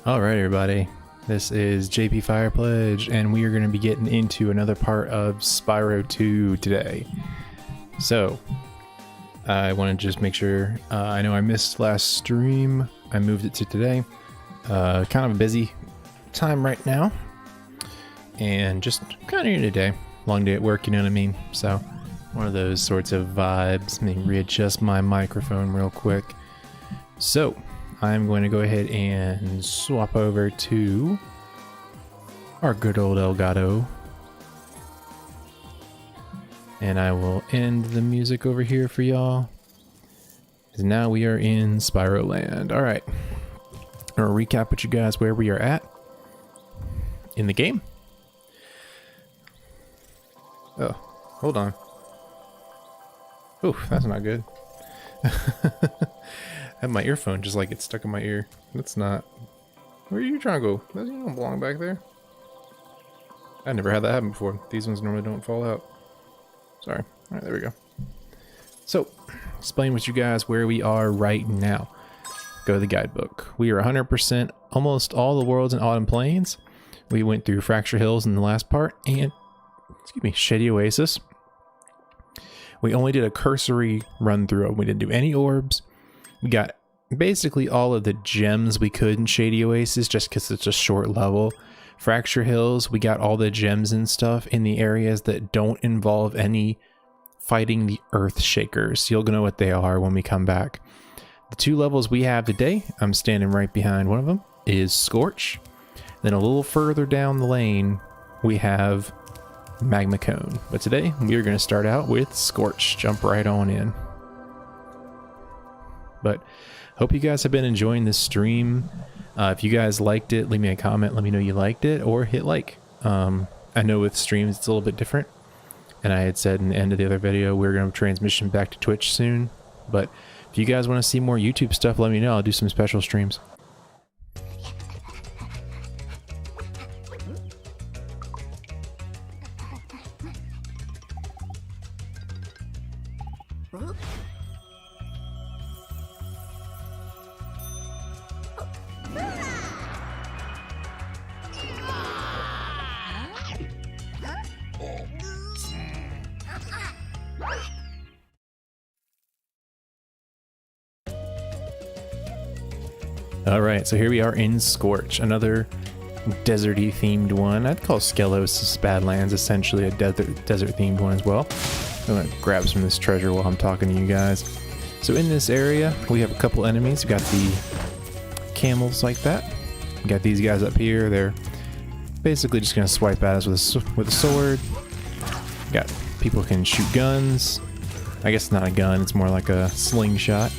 Alright everybody, this is JP Fire Pledge and we are going to be getting into another part of Spyro 2 today. So, I want to just make sure, I know I missed last stream, I moved it to today. Kind of a busy time right now, and just kind of here today. Long day at work, you know what I mean? So, one of those sorts of vibes. Let me readjust my microphone real quick. So, I'm going to go ahead and swap over to our good old Elgato. And I will end the music over here for y'all. Because now we are in Spyro Land. Alright. I'm going to recap with you guys where we are at in the game. Oh, hold on. Oof, that's not good. I have my earphone just like it's stuck in my ear. That's not... Where are you trying to go? You don't belong back there. I never had that happen before. These ones normally don't fall out. Sorry. Alright, there we go. So, explain with you guys where we are right now. Go to the guidebook. We are 100% almost all the worlds in Autumn Plains. We went through Fracture Hills in the last part and... Excuse me, Shady Oasis. We only did a cursory run through it. We didn't do any orbs. We got basically all of the gems we could in Shady Oasis just because it's a short level. Fracture Hills, we got all the gems and stuff in the areas that don't involve any fighting the Earth Shakers. You'll know what they are when we come back. The two levels we have today, I'm standing right behind one of them, is Scorch. Then a little further down the lane, we have Magma Cone. But today, we are going to start out with Scorch. Jump right on in. But hope you guys have been enjoying this stream. If you guys liked it, leave me a comment, let me know you liked it, or hit like. I know with streams it's a little bit different, and I had said in the end of the other video we're going to transmission back to Twitch soon, but if you guys want to see more YouTube stuff, let me know. I'll do some special streams. Alright, so here we are in Scorch, another deserty themed one. I'd call Skelos Badlands essentially a desert themed one as well. I'm gonna grab some of this treasure while I'm talking to you guys. So in this area, we have a couple enemies. We got the camels like that. We got these guys up here. They're basically just gonna swipe at us with a sword. We got people who can shoot guns. I guess it's not a gun, it's more like a slingshot.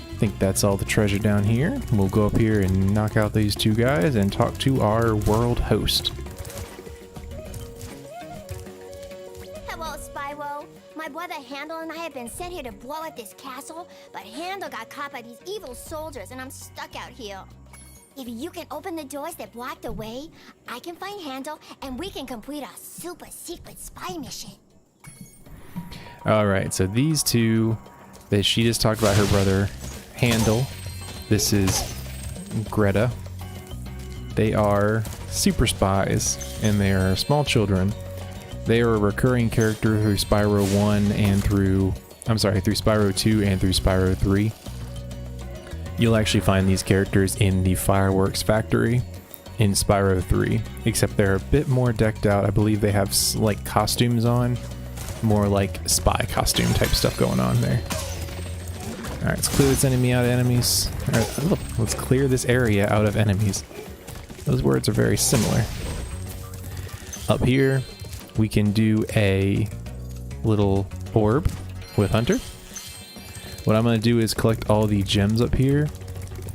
I think that's all the treasure down here. We'll go up here and knock out these two guys and talk to our world host. Hello, Spyro. My brother Handel and I have been sent here to blow at this castle, but Handel got caught by these evil soldiers and I'm stuck out here. If you can open the doors that block the way, I can find Handel and we can complete our super secret spy mission. Alright, so these two, she just talked about her brother Handel. This is Greta. They are super spies and they are small children. They are a recurring character through Spyro 1 and through Spyro 2 and through Spyro 3. You'll actually find these characters in the fireworks factory in Spyro 3, except they're a bit more decked out. I believe they have like costumes on, more like spy costume type stuff going on there. Alright, let's clear this enemy out of enemies. Alright, look, let's clear this area out of enemies. Those words are very similar. Up here, we can do a little orb with Hunter. What I'm going to do is collect all the gems up here,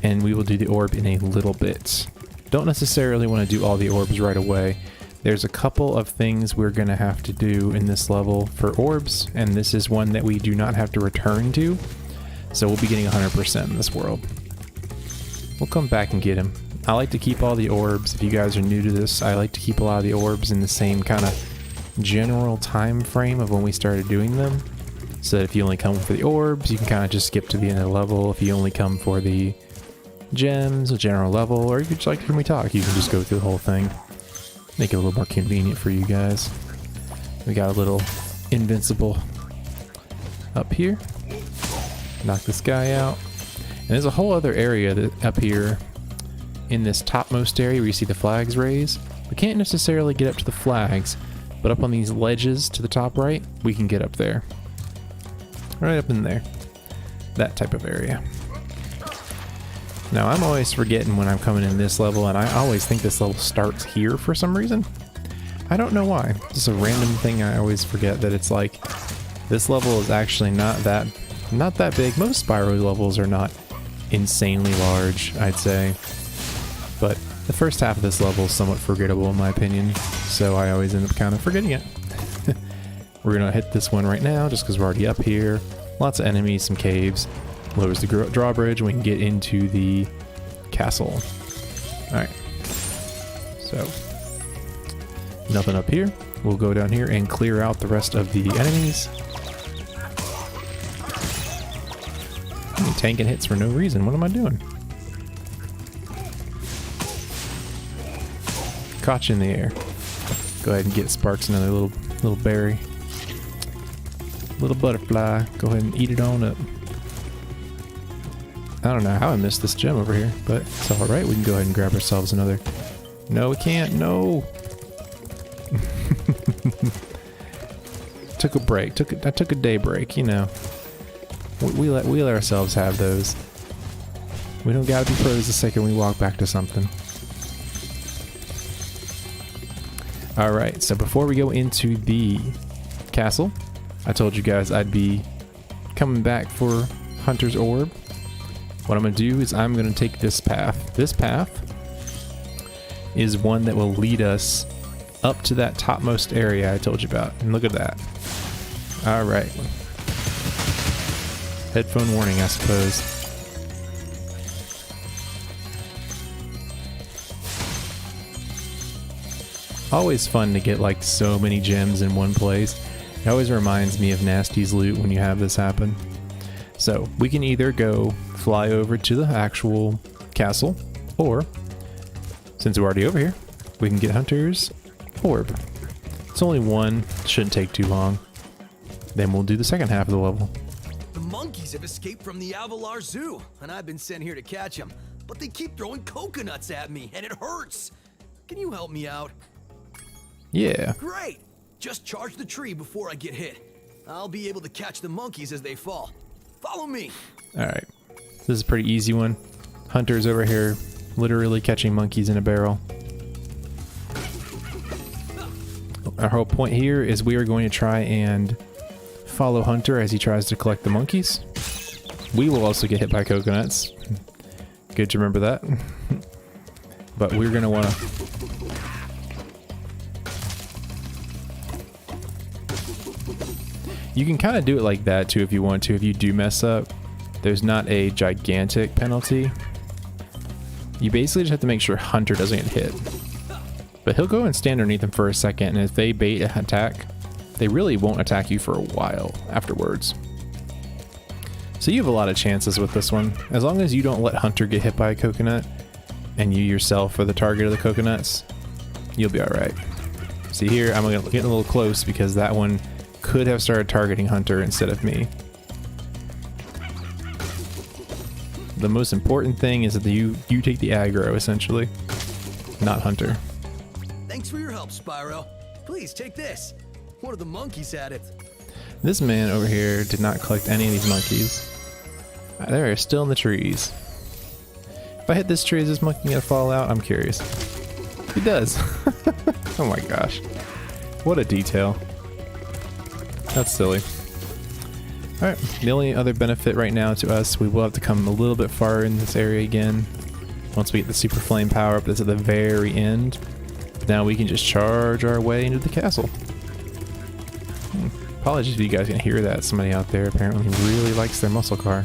and we will do the orb in a little bit. Don't necessarily want to do all the orbs right away. There's a couple of things we're going to have to do in this level for orbs, and this is one that we do not have to return to. So we'll be getting 100% in this world. We'll come back and get him. I like to keep all the orbs. If you guys are new to this, I like to keep a lot of the orbs in the same kind of general time frame of when we started doing them. So that if you only come for the orbs, you can kind of just skip to the end of the level. If you only come for the gems, a general level, or you could just like hear me talk. You can just go through the whole thing. Make it a little more convenient for you guys. We got a little invincible up here. Knock this guy out. And there's a whole other area that up here in this topmost area where you see the flags raise. We can't necessarily get up to the flags, but up on these ledges to the top right, we can get up there. Right up in there. That type of area. Now I'm always forgetting when I'm coming in this level, and I always think this level starts here for some reason. I don't know why. It's just a random thing I always forget, that it's like this level is actually not that big. Most Spyro levels are not insanely large, I'd say. But the first half of this level is somewhat forgettable in my opinion, so I always end up kind of forgetting it. We're gonna hit this one right now just because we're already up here. Lots of enemies, some caves. Lowers the drawbridge and we can get into the castle. Alright. So, nothing up here. We'll go down here and clear out the rest of the enemies. I'm tanking hits for no reason. What am I doing? Caught you in the air. Go ahead and get Sparks another little berry. Little butterfly. Go ahead and eat it on up. I don't know how I missed this gem over here, but it's alright. We can go ahead and grab ourselves another. No, we can't. No! Took a break. I took a day break, you know. We let ourselves have those. We don't gotta be pros the second we walk back to something. Alright, so before we go into the castle, I told you guys I'd be coming back for Hunter's Orb. What I'm going to do is I'm going to take this path. This path is one that will lead us up to that topmost area I told you about. And look at that. Alright. Headphone warning, I suppose. Always fun to get like so many gems in one place. It always reminds me of Nasty's loot when you have this happen. So we can either go fly over to the actual castle, or since we're already over here, we can get Hunter's Orb. It's only one, shouldn't take too long. Then we'll do the second half of the level. The monkeys have escaped from the Avalar Zoo, and I've been sent here to catch them. But they keep throwing coconuts at me, and it hurts. Can you help me out? Yeah. Great! Just charge the tree before I get hit. I'll be able to catch the monkeys as they fall. Follow me. Alright. This is a pretty easy one. Hunter's over here literally catching monkeys in a barrel. Our whole point here is we are going to try and follow Hunter as he tries to collect the monkeys. We will also get hit by coconuts. Good to remember that. But we're going to want to... You can kind of do it like that too if you want to. If you do mess up, there's not a gigantic penalty. You basically just have to make sure Hunter doesn't get hit. But he'll go and stand underneath him for a second, and if they bait an attack, they really won't attack you for a while afterwards. So you have a lot of chances with this one. As long as you don't let Hunter get hit by a coconut, and you yourself are the target of the coconuts, you'll be alright. See here, I'm getting a little close because that one could have started targeting Hunter instead of me. The most important thing is that you take the aggro, essentially, not Hunter. Thanks for your help, Spyro. Please take this. One of the monkeys had it. This man over here did not collect any of these monkeys. They are still in the trees. If I hit this tree, is this monkey gonna fall out? I'm curious. He does. Oh my gosh. What a detail. That's silly. Alright, the only other benefit right now to us, we will have to come a little bit far in this area again. Once we get the super flame power up, that's at the very end. Now we can just charge our way into the castle. Apologies if you guys can hear that. Somebody out there apparently really likes their muscle car.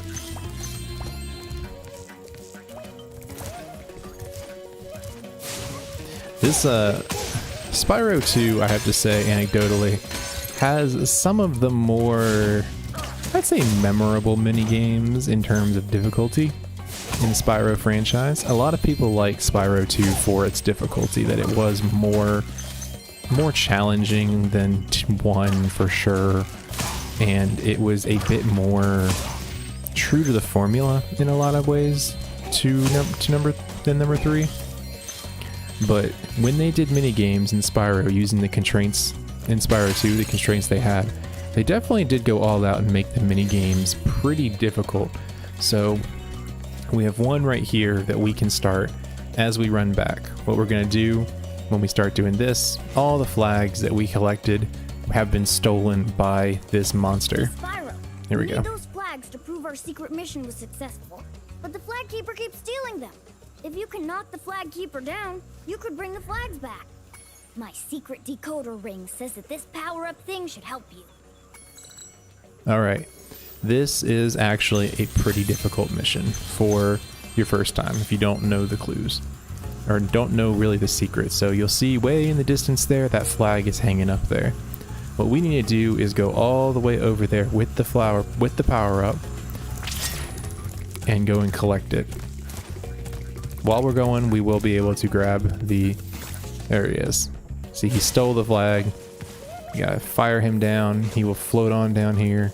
This Spyro 2, I have to say anecdotally, has some of the more, I'd say, memorable mini games in terms of difficulty. in the Spyro franchise. A lot of people like Spyro 2 for its difficulty, that it was more challenging than 1 for sure, and it was a bit more true to the formula in a lot of ways than number 3. But when they did mini games in Spyro using the constraints in Spyro 2, the constraints they had, they definitely did go all out and make the mini games pretty difficult. So we have one right here that we can start as we run back. What we're going to do when we start doing this, all the flags that we collected have been stolen by this monster. Spyro, Here we go. need those flags to prove our secret mission was successful. But the flag keeper keeps stealing them. If you can knock the flag keeper down, you could bring the flags back. My secret decoder ring says that this power-up thing should help you. Alright, this is actually a pretty difficult mission for your first time if you don't know the clues, or don't know really the secrets. So you'll see way in the distance there, that flag is hanging up there. What we need to do is go all the way over there with the power-up, and go and collect it. While we're going, we will be able to grab the... There he is. See, he stole the flag. You gotta fire him down. He will float on down here.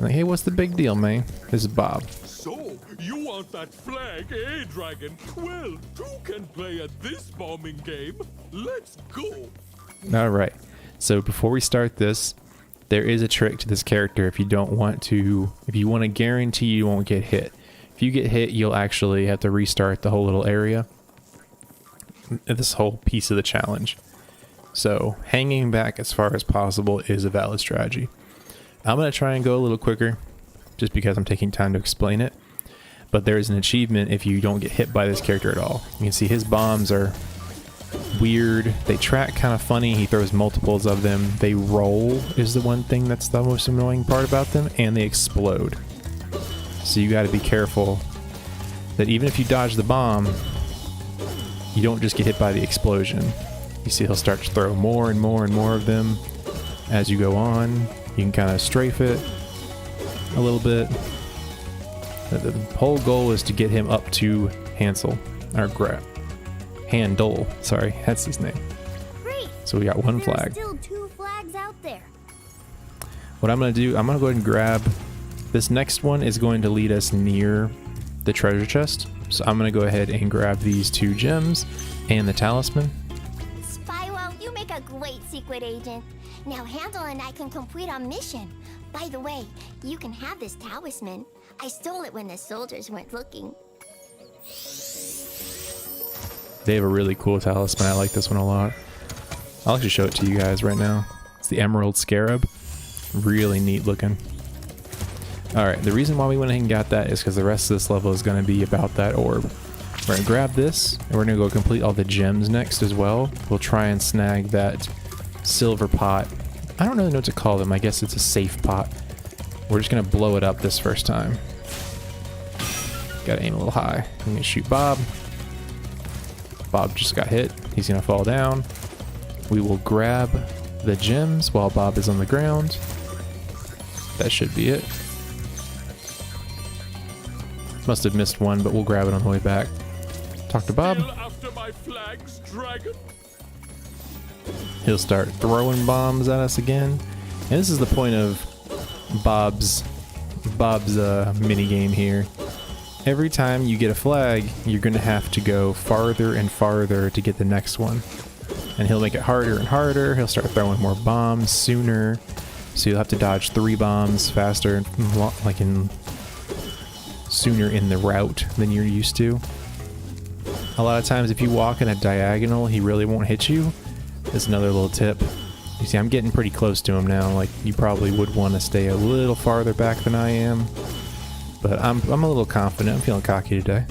Like, hey, what's the big deal, man? This is Bob. So, you want that flag, eh, Dragon? Well, two can play at this bombing game. Let's go. Alright, so before we start this, there is a trick to this character if you want to guarantee you won't get hit. If you get hit, you'll actually have to restart the whole little area, this whole piece of the challenge. So hanging back as far as possible is a valid strategy. I'm going to try and go a little quicker just because I'm taking time to explain it, but there is an achievement if you don't get hit by this character at all. You can see his bombs are weird, they track kind of funny, he throws multiples of them, they roll is the one thing that's the most annoying part about them, and they explode. So you got to be careful that even if you dodge the bomb, you don't just get hit by the explosion. You see he'll start to throw more and more and more of them as you go on. You can kind of strafe it a little bit. The whole goal is to get him up to Handle, sorry, that's his name. Great. So we got one There flag. are still 2 flags out there. What I'm going to do, I'm going to go ahead and grab this next one. Is going to lead us near the treasure chest. So I'm going to go ahead and grab these 2 gems and the talisman. Spyro, you make a great secret agent. Now Handle and I can complete our mission. By the way, you can have this talisman. I stole it when the soldiers weren't looking. They have a really cool talisman. I like this one a lot. I'll actually show it to you guys right now. It's the Emerald Scarab. Really neat looking. Alright, the reason why we went ahead and got that is because the rest of this level is going to be about that orb. We're going to grab this, and we're going to go complete all the gems next as well. We'll try and snag that silver pot. I don't really know what to call them. I guess it's a safe pot. We're just going to blow it up this first time. Gotta aim a little high. I'm going to shoot Bob. Bob just got hit. He's going to fall down. We will grab the gems while Bob is on the ground. That should be it. Must have missed one, but we'll grab it on the way back. Talk to Bob. Still after my flags, Dragon? He'll start throwing bombs at us again. And this is the point of Bob's mini game here. Every time you get a flag, you're going to have to go farther and farther to get the next one. And he'll make it harder and harder. He'll start throwing more bombs sooner. So you'll have to dodge 3 bombs faster, like sooner in the route than you're used to. A lot of times if you walk in a diagonal, he really won't hit you. That's another little tip. You see, I'm getting pretty close to him now. Like, you probably would want to stay a little farther back than I am. But I'm a little confident. I'm feeling cocky today.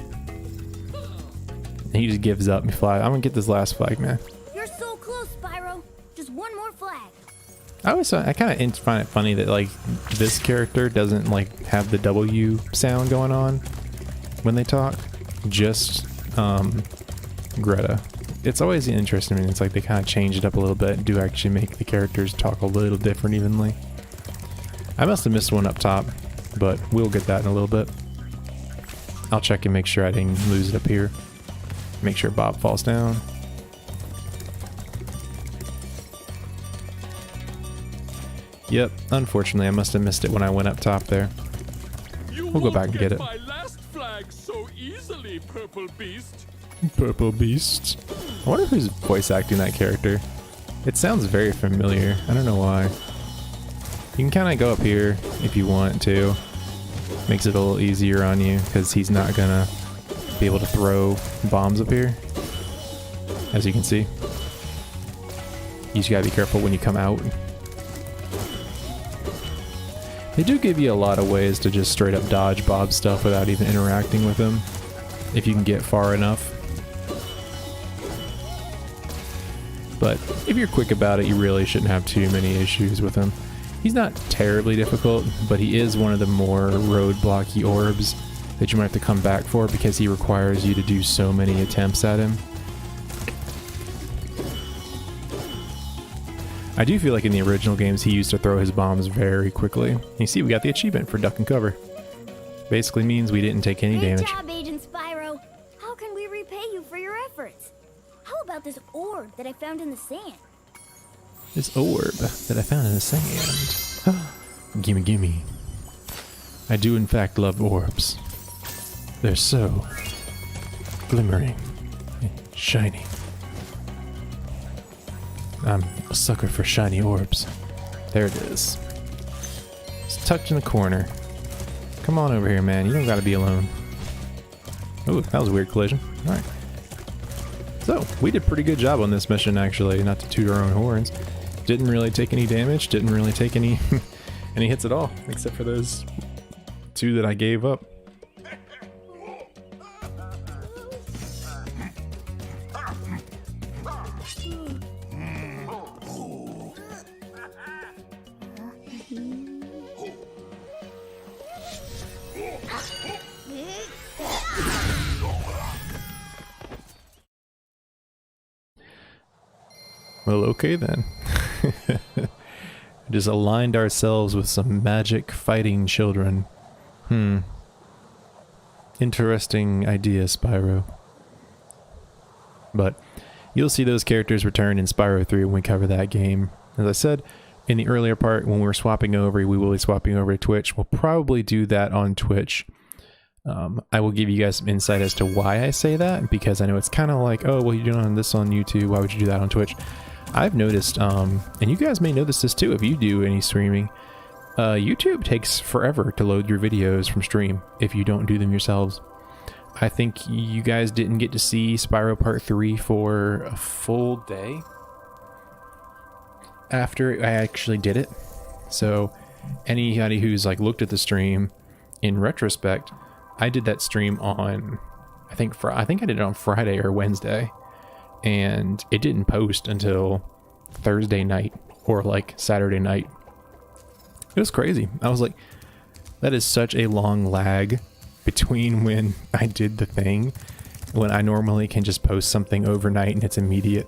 And he just gives up and flies. I'm gonna get this last flag, man. You're so close, Spyro. Just one more flag. I kind of find it funny that like this character doesn't like have the W sound going on when they talk. Just Greta. It's always interesting. I mean, it's like they kind of change it up a little bit and do actually make the characters talk a little different evenly. I must have missed one up top, but we'll get that in a little bit. I'll check and make sure I didn't lose it up here. Make sure Bob falls down. Yep, unfortunately I must have missed it when I went up top there. We'll go back and get it. My last flag so easily, Purple Beast. Purple Beast. I wonder who's voice acting that character. It sounds very familiar. I don't know why. You can kind of go up here if you want to. Makes it a little easier on you because he's not gonna be able to throw bombs up here. As you can see. You just gotta be careful when you come out. They do give you a lot of ways to just straight up dodge Bob's stuff without even interacting with him, if you can get far enough. But if you're quick about it, you really shouldn't have too many issues with him. He's not terribly difficult, but he is one of the more roadblocky orbs that you might have to come back for because he requires you to do so many attempts at him. I do feel like in the original games he used to throw his bombs very quickly. You see, we got the achievement for duck and cover. Basically means we didn't take any damage. Good job, Agent Spyro. How can we repay you for your efforts? How about this orb that I found in the sand? This orb that I found in the sand. Gimme, gimme. I do in fact love orbs. They're so glimmering and shiny. I'm a sucker for shiny orbs. There it is. It's tucked in the corner. Come on over here, man. You don't gotta be alone. Ooh, that was a weird collision. Alright. So, we did a pretty good job on this mission, actually. Not to toot our own horns. Didn't really take any damage. Didn't really take any any hits at all. Except for those 2 that I gave up. Well, okay then. Just aligned ourselves with some magic fighting children. Interesting idea, Spyro. But you'll see those characters return in Spyro 3 when we cover that game. As I said in the earlier part, when we're swapping over, we will be swapping over to Twitch. We'll probably do that on Twitch. I will give you guys some insight as to why I say that, because I know it's kind of like, oh, well, you're doing this on YouTube, why would you do that on Twitch? I've noticed, and you guys may notice this too if you do any streaming, YouTube takes forever to load your videos from stream if you don't do them yourselves. I think you guys didn't get to see Spyro Part 3 for a full day after I actually did it. So anybody who's like looked at the stream in retrospect, I did that stream on, I think I did it on Friday or Wednesday, and it didn't post until Thursday night or like Saturday night. It was crazy. I was like, that is such a long lag between when I did the thing, when I normally can just post something overnight and it's immediate.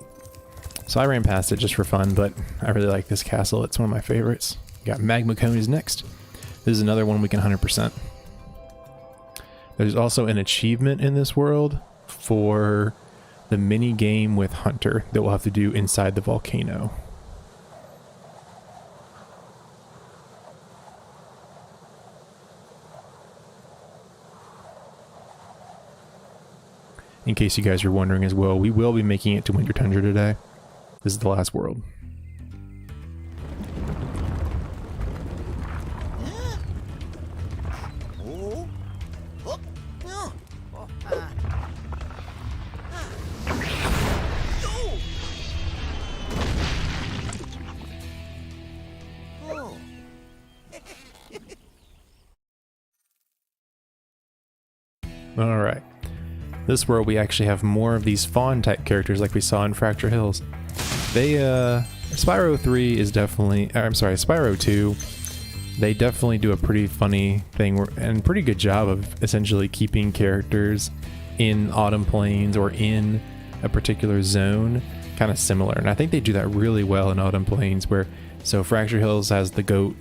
So I ran past it just for fun, but I really like this castle. It's one of my favorites. We got Magma Cone is next. This is another one we can 100%. There's also an achievement in this world for the mini game with Hunter that we'll have to do inside the volcano. In case you guys are wondering as well, we will be making it to Winter Tundra today. This is the last world. Alright. This world we actually have more of these fawn type characters like we saw in Fracture Hills. They, Spyro 3 is definitely, I'm sorry, Spyro 2, they definitely do a pretty funny thing and pretty good job of essentially keeping characters in Autumn Plains or in a particular zone kind of similar. And I think they do that really well in Autumn Plains, where, so Fracture Hills has the goat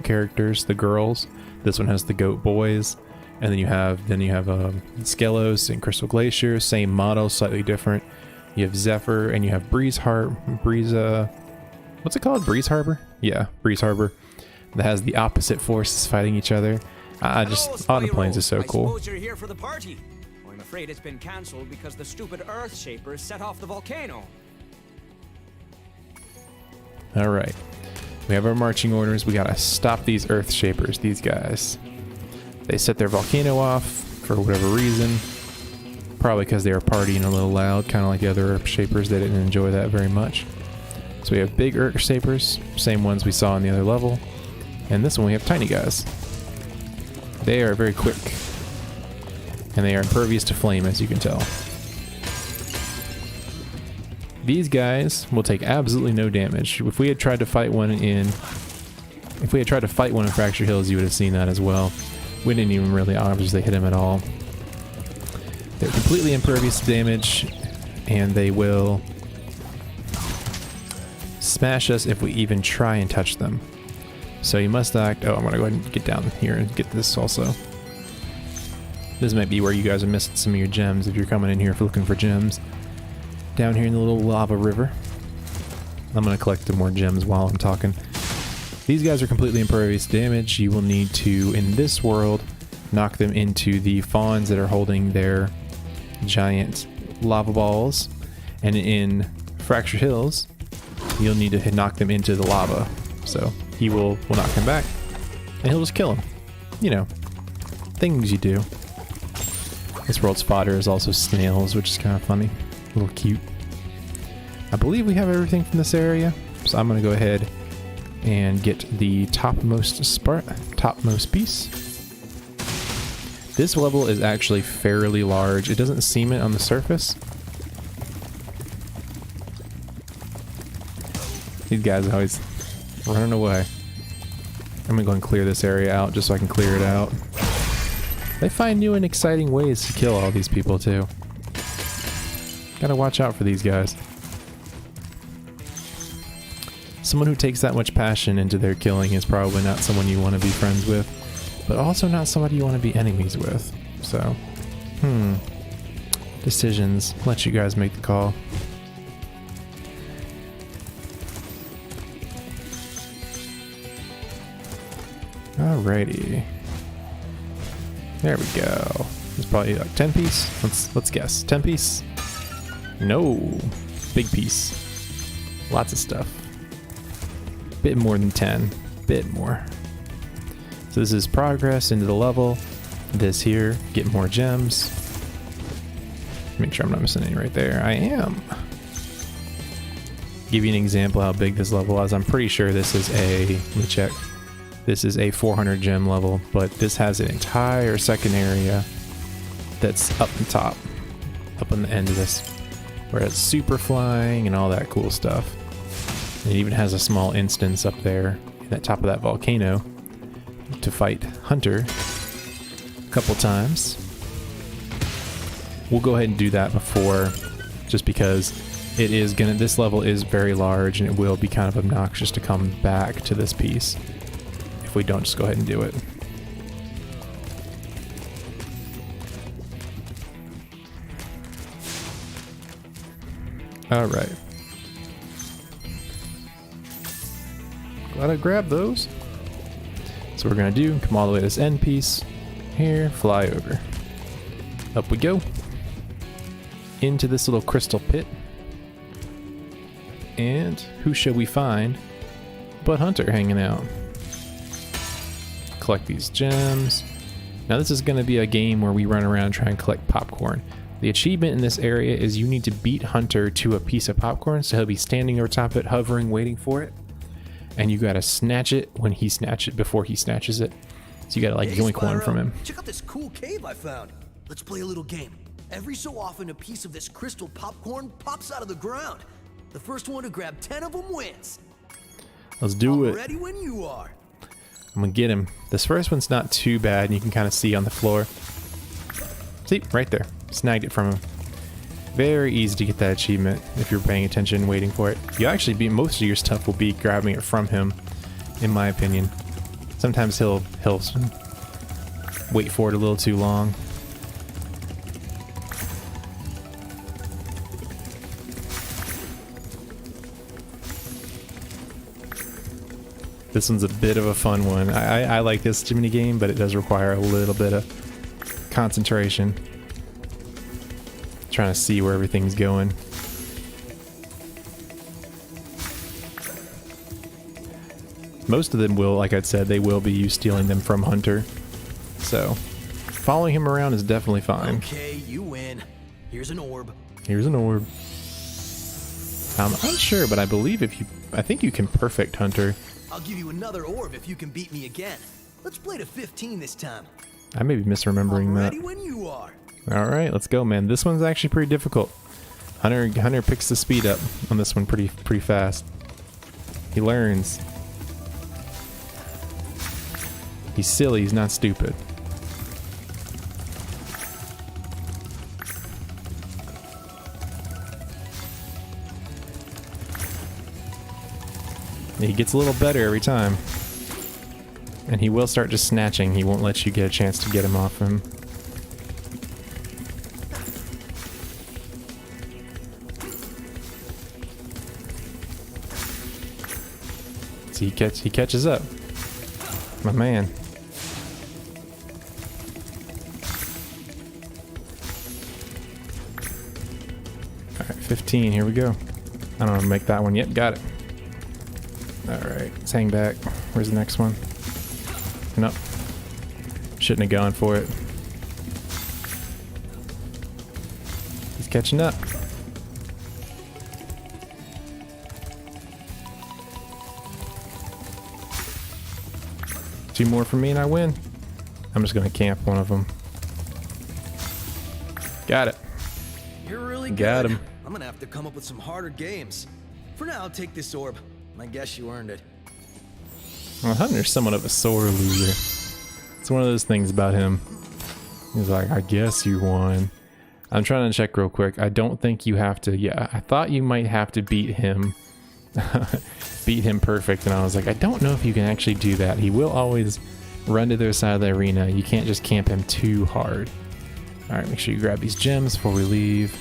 characters, the girls. This one has the goat boys. And then you have Skelos and Crystal Glacier, same model, slightly different. You have Zephyr, and you have what's it called? Breeze Harbor? Yeah, Breeze Harbor. That has the opposite forces fighting each other. Autumn Plains is so cool. I suppose you're here for the party. Well, I'm afraid it's been cancelled because the stupid Earth Shapers set off the volcano. Alright. We have our marching orders. We gotta stop these Earth Shapers, these guys. They set their volcano off for whatever reason. Probably because they were partying a little loud, kind of like the other Earth Shapers. They didn't enjoy that very much. So we have big Earth Shapers, same ones we saw in the other level. And this one we have tiny guys. They are very quick. And they are impervious to flame, as you can tell. These guys will take absolutely no damage. If we had tried to fight one in Fractured Hills, you would have seen that as well. We didn't even really obviously hit him at all. They're completely impervious to damage, and they will smash us if we even try and touch them. So you must act... Oh, I'm going to go ahead and get down here and get this also. This might be where you guys are missing some of your gems if you're coming in here looking for gems. Down here in the little lava river. I'm going to collect some more gems while I'm talking. These guys are completely impervious to damage. You will need to, in this world, knock them into the fawns that are holding their giant lava balls. And in Fractured Hills, you'll need to knock them into the lava. So he will not come back, and he'll just kill him. You know, things you do. This world's fodder is also snails, which is kind of funny. A little cute. I believe we have everything from this area, so I'm going to go ahead and get the topmost piece. This level is actually fairly large. It doesn't seem it on the surface. These guys are always running away. I'm gonna go and clear this area out just so I can clear it out. They find new and exciting ways to kill all these people too. Gotta watch out for these guys. Someone who takes that much passion into their killing is probably not someone you want to be friends with, but also not somebody you want to be enemies with. So, decisions. Let you guys make the call. Alrighty. There we go. It's probably like 10 piece. Let's guess. 10 piece? No. Big piece. Lots of stuff. Bit more than 10. Bit more. So this is progress into the level. This here, get more gems. Make sure I'm not missing any right there. I am. Give you an example how big this level is. I'm pretty sure this is let me check. This is a 400 gem level, but this has an entire second area that's up the top, up on the end of this, where it's super flying and all that cool stuff. And it even has a small instance up there at the top of that volcano to fight Hunter a couple times. We'll go ahead and do that before, just because this level is very large and it will be kind of obnoxious to come back to this piece if we don't just go ahead and do it. Alright. Glad I grabbed those. So we're gonna come all the way to this end piece. Here, fly over. Up we go. Into this little crystal pit. And who shall we find but Hunter hanging out? Collect these gems. Now this is going to be a game where we run around trying to collect popcorn. The achievement in this area is you need to beat Hunter to a piece of popcorn, so he'll be standing over top of it, hovering, waiting for it. And you gotta snatch it when he snatches it, before he snatches it. So you gotta like yoink one from him. Check out this cool cave I found. Let's play a little game. Every so often a piece of this crystal popcorn pops out of the ground. The first one to grab 10 of them wins. Let's do it. Ready when you are. I'm gonna get him. This first one's not too bad, and you can kind of see on the floor. See, right there. Snagged it from him. Very easy to get that achievement if you're paying attention, waiting for it. You actually beat most of your stuff will be grabbing it from him, in my opinion. Sometimes he'll wait for it a little too long. This one's a bit of a fun one. I like this mini game, but it does require a little bit of concentration. Trying to see where everything's going. Most of them will, like I said, they will be you stealing them from Hunter. So, following him around is definitely fine. Okay, you win. Here's an orb. Here's an orb. I'm unsure, but I believe I think you can perfect Hunter. I'll give you another orb if you can beat me again. Let's play to 15 this time. I may be misremembering I'm that. ready when you are. Alright, let's go, man. This one's actually pretty difficult. Hunter picks the speed up on this one pretty fast. He learns. He's silly, he's not stupid. He gets a little better every time. And he will start just snatching. He won't let you get a chance to get him off him. See, he catches up. My man. Alright, 15, here we go. I don't want to make that one yet. Got it. Alright, let's hang back. Where's the next one? Nope. Shouldn't have gone for it. He's catching up. Two more for me and I win. I'm just gonna camp one of them. Got it. You're really Got good. him. I'm gonna have to come up with some harder games. For now, I'll take this orb. I guess you earned it. Well, Hunter's somewhat of a sore loser. It's one of those things about him. He's like, I guess you won. I'm trying to check real quick. I don't think you have to. Yeah, I thought you might have to beat him. Beat him perfect, and I was like, I don't know if you can actually do that. He will always run to the other side of the arena. You can't just camp him too hard. Alright, make sure you grab these gems before we leave.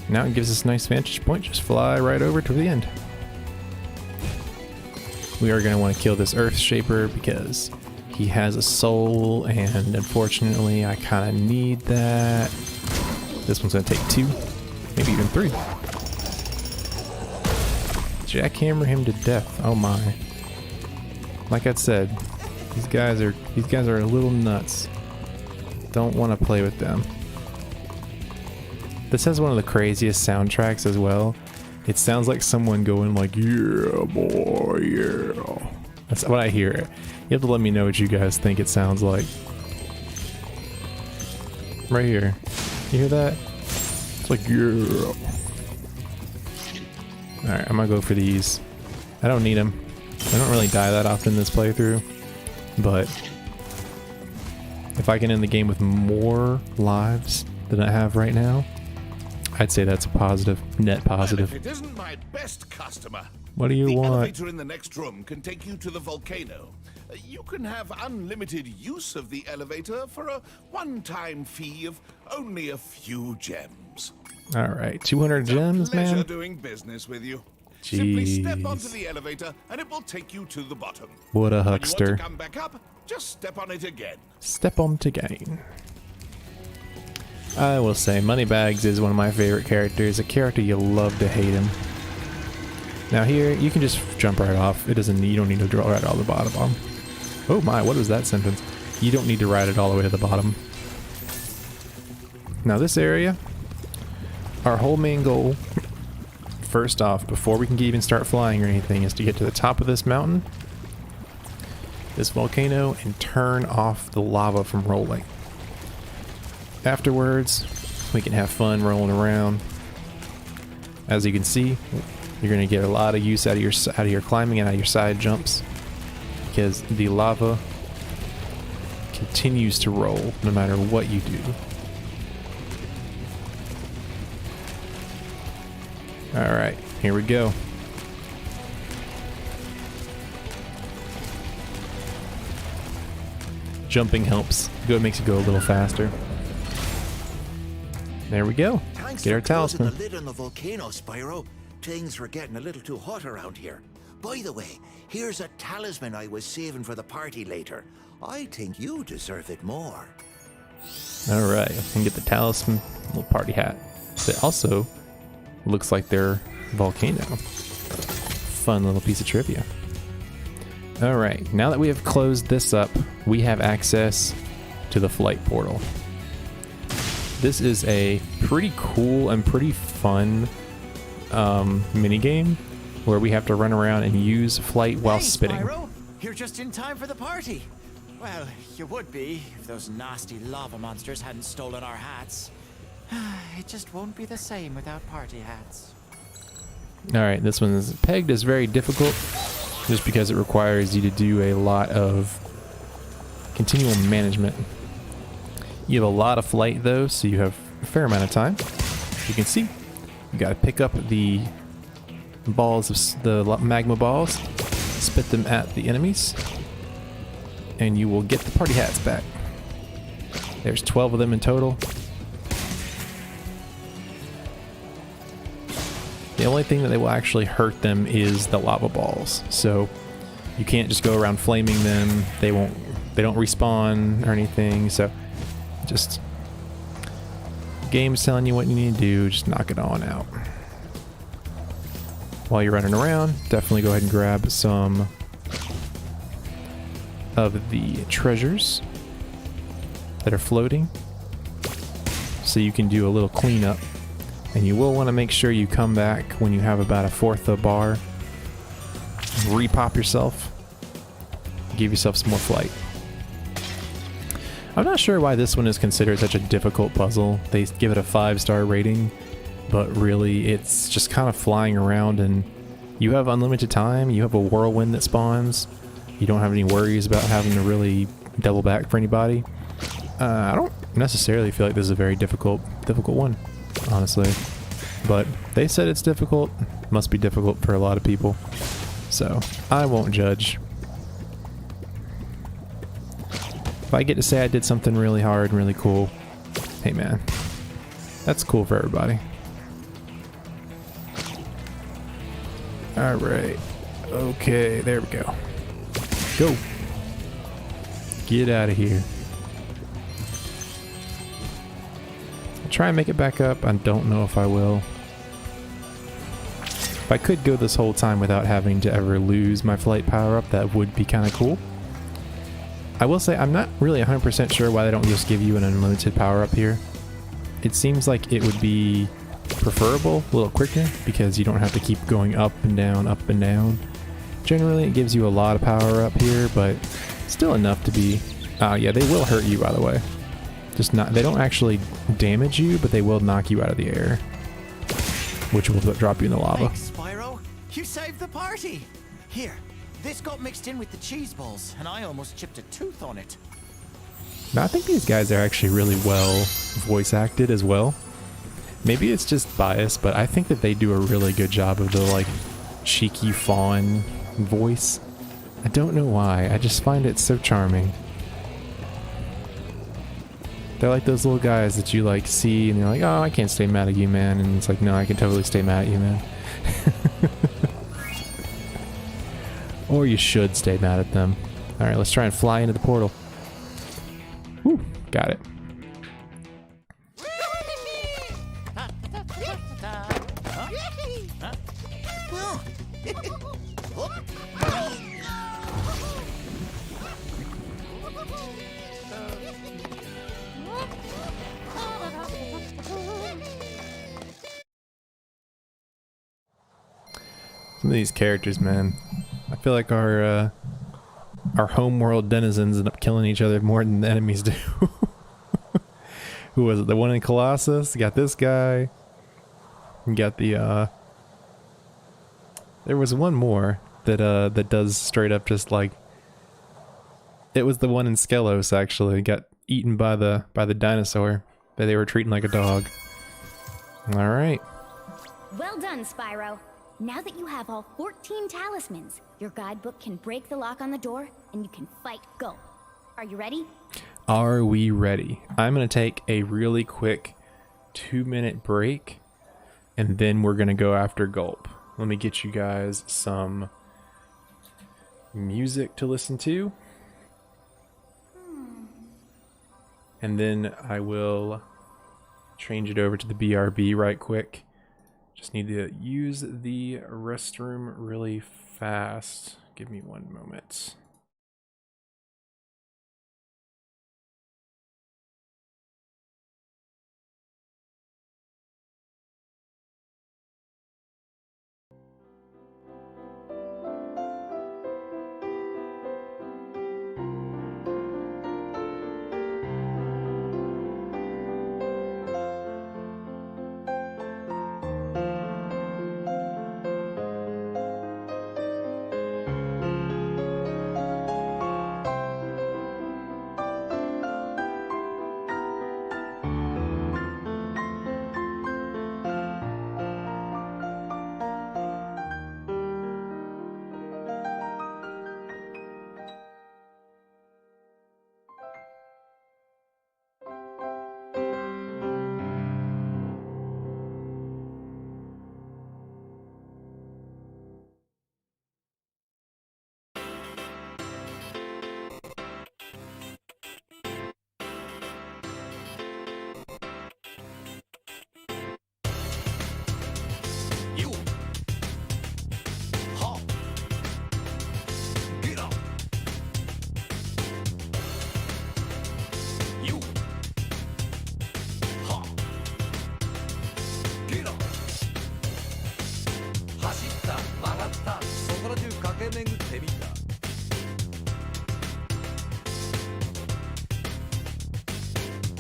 Now it gives us a nice vantage point. Just fly right over to the end. We are going to want to kill this Earth Shaper because he has a soul, and unfortunately I kind of need that. This one's going to take 2, maybe even 3. Jackhammer him to death. Oh my. Like I said, these guys are a little nuts. Don't want to play with them. This has one of the craziest soundtracks as well. It sounds like someone going like, yeah, boy, yeah. That's what I hear. You have to let me know what you guys think it sounds like. Right here. You hear that? It's like, yeah. Alright, I'm gonna go for these. I don't need them. I don't really die that often in this playthrough. But if I can end the game with more lives than I have right now, I'd say that's a positive, net positive. Well, if it isn't my best customer. What do you want? The elevator in the next room can take you to the volcano. You can have unlimited use of the elevator for a one-time fee of only a few gems. All right, 200 gems, Pleasure man. doing business with you. Jeez. Simply step onto the elevator and it will take you to the bottom. What a When you want huckster. to come back up, just step on it again. Step on to gain. I will say, Moneybags is one of my favorite characters. A character you love to hate him. Now here, you can just jump right off. You don't need to draw right all the bottom. Oh my, what was that sentence? You don't need to ride it all the way to the bottom. Now this area, our whole main goal, first off, before we can even start flying or anything, is to get to the top of this mountain, this volcano, and turn off the lava from rolling. Afterwards, we can have fun rolling around. As you can see, you're going to get a lot of use out of your climbing and out of your side jumps, because the lava continues to roll no matter what you do. Alright, here we go. jumping helps. It makes you go a little faster. There we go. Thanks Get our for closing talisman. the lid on the volcano, Spyro. Things were getting a little too hot around here. By the way, here's a talisman I was saving for the party later. I think you deserve it more. All right, I can get the talisman, little party hat. It also looks like their volcano. Fun little piece of trivia. All right, now that we have closed this up, we have access to the flight portal. This is a pretty cool and pretty fun mini game where we have to run around and use flight while spinning. Spyro, you're just in time for the party. Well, you would be if those nasty lava monsters hadn't stolen our hats. It just won't be the same without party hats. All right, this one is pegged as very difficult just because it requires you to do a lot of continual management. You have a lot of flight though, so you have a fair amount of time. You can see you got to pick up the balls of the magma balls, spit them at the enemies, and you will get the party hats back. There's 12 of them in total. The only thing that they will actually hurt them is the lava balls. So you can't just go around flaming them. They don't respawn or anything. So just game's telling you what you need to do, just knock it on out. While you're running around, definitely go ahead and grab some of the treasures that are floating so you can do a little cleanup. And you will want to make sure you come back when you have about a fourth of a bar, repop yourself, give yourself some more flight. I'm not sure why this one is considered such a difficult puzzle. They give it a 5-star rating, but really it's just kind of flying around and you have unlimited time. You have a whirlwind that spawns. You don't have any worries about having to really double back for anybody. I don't necessarily feel like this is a very difficult one, honestly. But they said it's difficult. Must be difficult for a lot of people. So I won't judge. If I get to say I did something really hard and really cool, hey man, that's cool for everybody. Alright. Okay, there we go. Go. Get out of here. I'll try and make it back up. I don't know if I will. If I could go this whole time without having to ever lose my flight power-up, that would be kind of cool. I will say I'm not really 100% sure why they don't just give you an unlimited power-up here. It seems like it would be preferable, a little quicker, because you don't have to keep going up and down, up and down. Generally, it gives you a lot of power-up here, but still enough to be... yeah, they will hurt you, by the way. Just not... They don't actually damage you, but they will knock you out of the air, which will drop you in the lava. Thanks, Spyro. You saved the party. Here, this got mixed in with the cheese balls, and I almost chipped a tooth on it. Now, I think these guys are actually really well voice acted as well. Maybe it's just bias, but I think that they do a really good job of the, like, cheeky fawn voice. I don't know why. I just find it so charming. They're like those little guys that you, like, see and you're like, oh, I can't stay mad at you, man. And it's like, no, I can totally stay mad at you, man. Or you should stay mad at them. Alright, let's try and fly into the portal. Woo, got it. Some of these characters, man. I feel like our homeworld denizens end up killing each other more than the enemies do. Who was it? The one in Colossus? You got this guy. You got the there was one more that that does straight up just like, it was the one in Skelos actually, got eaten by the dinosaur that they were treating like a dog. Alright. Well done, Spyro. Now that you have all 14 talismans, your guidebook can break the lock on the door, and you can fight Gulp. Are you ready? Are we ready? I'm going to take a really quick 2-minute break, and then we're going to go after Gulp. Let me get you guys some music to listen to. And then I will change it over to the BRB right quick. Just need to use the restroom really fast. Give me 1 moment. You. Ha. Get up. You. Ha. Get up. 走った曲がったそこら中駆け巡ってみた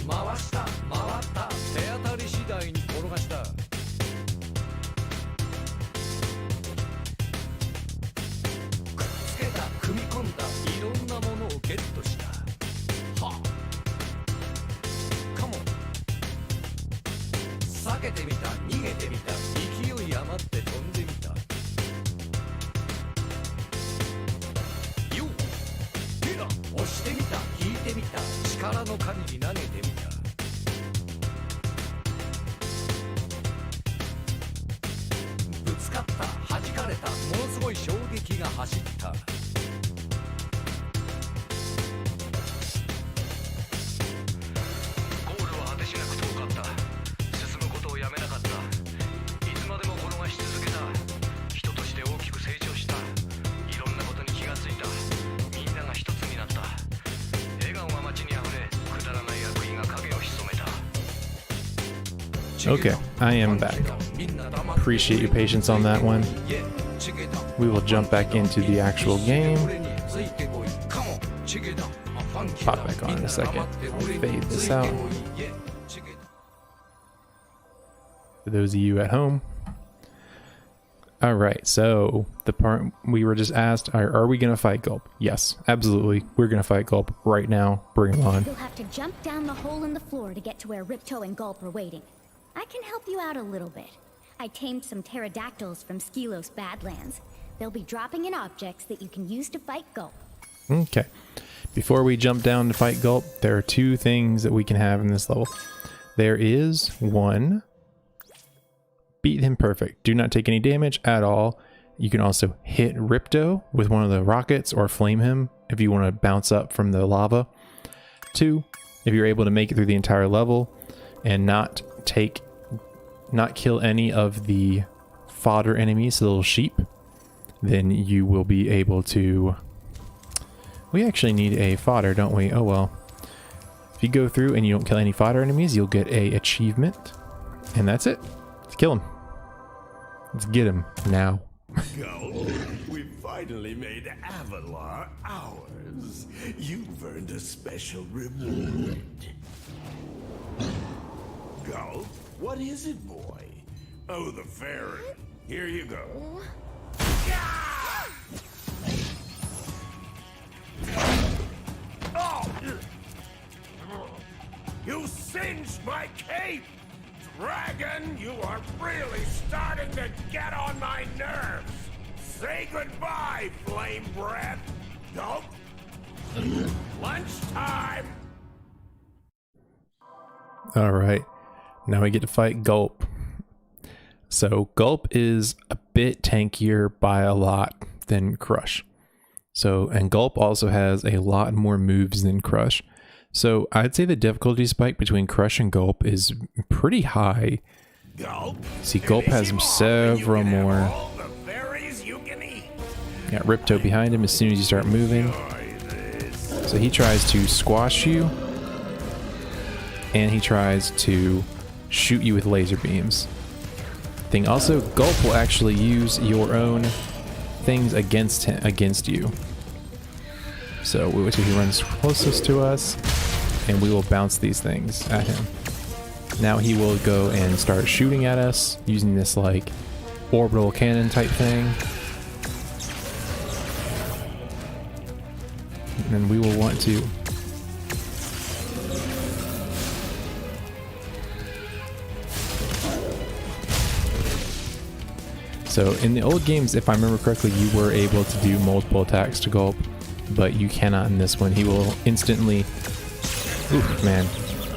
回した回った手当たり次第に転がした組み込んだいろんなものをゲットしたはカモン避けてみた逃げてみた勢い余って飛んでみたよ手が押してみた引いてみた力の限り投げてみたぶつかった弾かれたものすごい衝撃が走ったOkay, I am back. Appreciate your patience on that one. We will jump back into the actual game. Pop back on in a second. I'll fade this out. For those of you at home. Alright, so the part we were just asked, are we going to fight Gulp? Yes, absolutely. We're going to fight Gulp right now. Bring him on. You'll have to jump down the hole in the floor to get to where Ripto and Gulp are waiting. I can help you out a little bit. I tamed some pterodactyls from Skylos Badlands. They'll be dropping in objects that you can use to fight Gulp. Okay. Before we jump down to fight Gulp, there are 2 things that we can have in this level. There is 1, beat him perfect. Do not take any damage at all. You can also hit Ripto with one of the rockets or flame him if you want to bounce up from the lava. 2, if you're able to make it through the entire level and not kill any of the fodder enemies, the little sheep, then you will be able to... We actually need a fodder, don't we? Oh well. If you go through and you don't kill any fodder enemies, you'll get a achievement. And that's it. Let's kill him. Let's get him now. Gulp, we finally made Avalar ours. You've earned a special reward. Gulp, what is it, boy? Oh, the fairy. Here you go. Oh! You singed my cape! Dragon, you are really starting to get on my nerves! Say goodbye, flame breath! Gulp! Lunchtime! All right, now we get to fight Gulp. So Gulp is a bit tankier by a lot than Crush. And Gulp also has a lot more moves than Crush. So I'd say the difficulty spike between Crush and Gulp is pretty high. Gulp. See, Gulp has several more. All the berries you can eat. Got Ripto behind him as soon as you start moving. So he tries to squash you, and he tries to shoot you with laser beams. Thing also, Gulp will actually use your own things against you. So we wait till he runs closest to us, and we will bounce these things at him. Now he will go and start shooting at us using this like orbital cannon type thing. And we will want to So in the old games, if I remember correctly, you were able to do multiple attacks to Gulp, but you cannot in this one. He will instantly... Oof, man.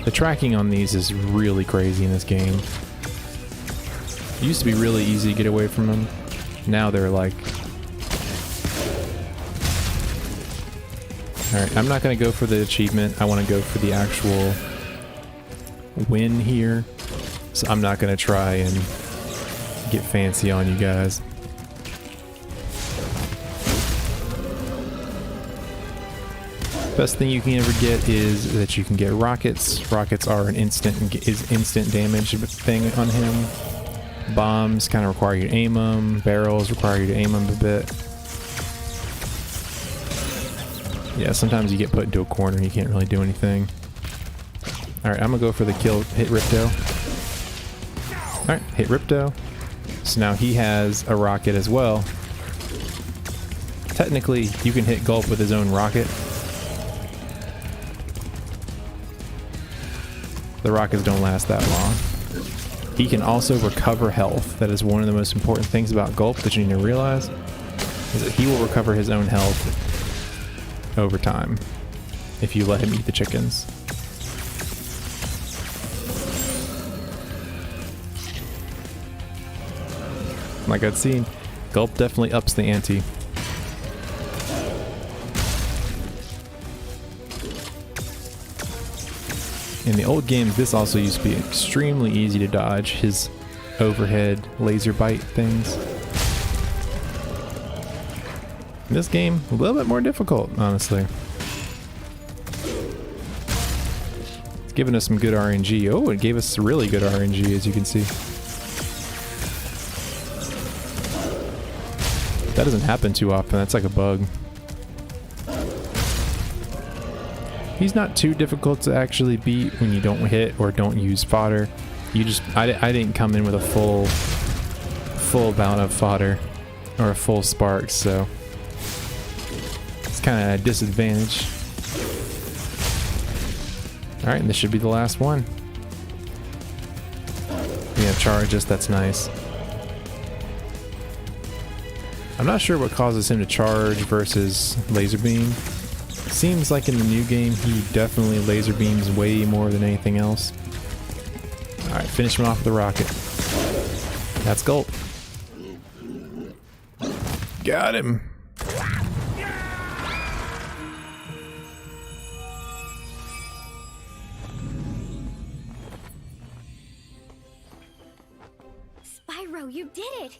The tracking on these is really crazy in this game. It used to be really easy to get away from them. Now they're like... Alright, I'm not going to go for the achievement. I want to go for the actual win here. So I'm not going to try and get fancy on you guys. Best thing you can ever get is that you can get rockets. Rockets are an instant damage thing on him. Bombs kind of require you to aim them. Barrels require you to aim them a bit. Yeah, sometimes you get put into a corner and you can't really do anything. Alright, I'm gonna go for the kill, hit Ripto. Alright, hit Ripto. So now he has a rocket as well. Technically, you can hit Gulp with his own rocket. The rockets don't last that long. He can also recover health. That is one of the most important things about Gulp that you need to realize, is that he will recover his own health over time if you let him eat the chickens. Like I'd seen, Gulp definitely ups the ante. In the old games, this also used to be extremely easy to dodge, his overhead laser bite things. In this game, a little bit more difficult, honestly. It's given us some good RNG. Oh, it gave us really good RNG, as you can see. That doesn't happen too often. That's like a bug. He's not too difficult to actually beat when you don't hit or don't use fodder. You just... I didn't come in with a full amount of fodder or a full spark, so it's kind of a disadvantage. Alright, and this should be the last one. Yeah, charge us, that's nice. I'm not sure what causes him to charge versus laser beam. Seems like in the new game he definitely laser beams way more than anything else. Alright, finish him off with the rocket. That's Gulp. Got him. Spyro, you did it!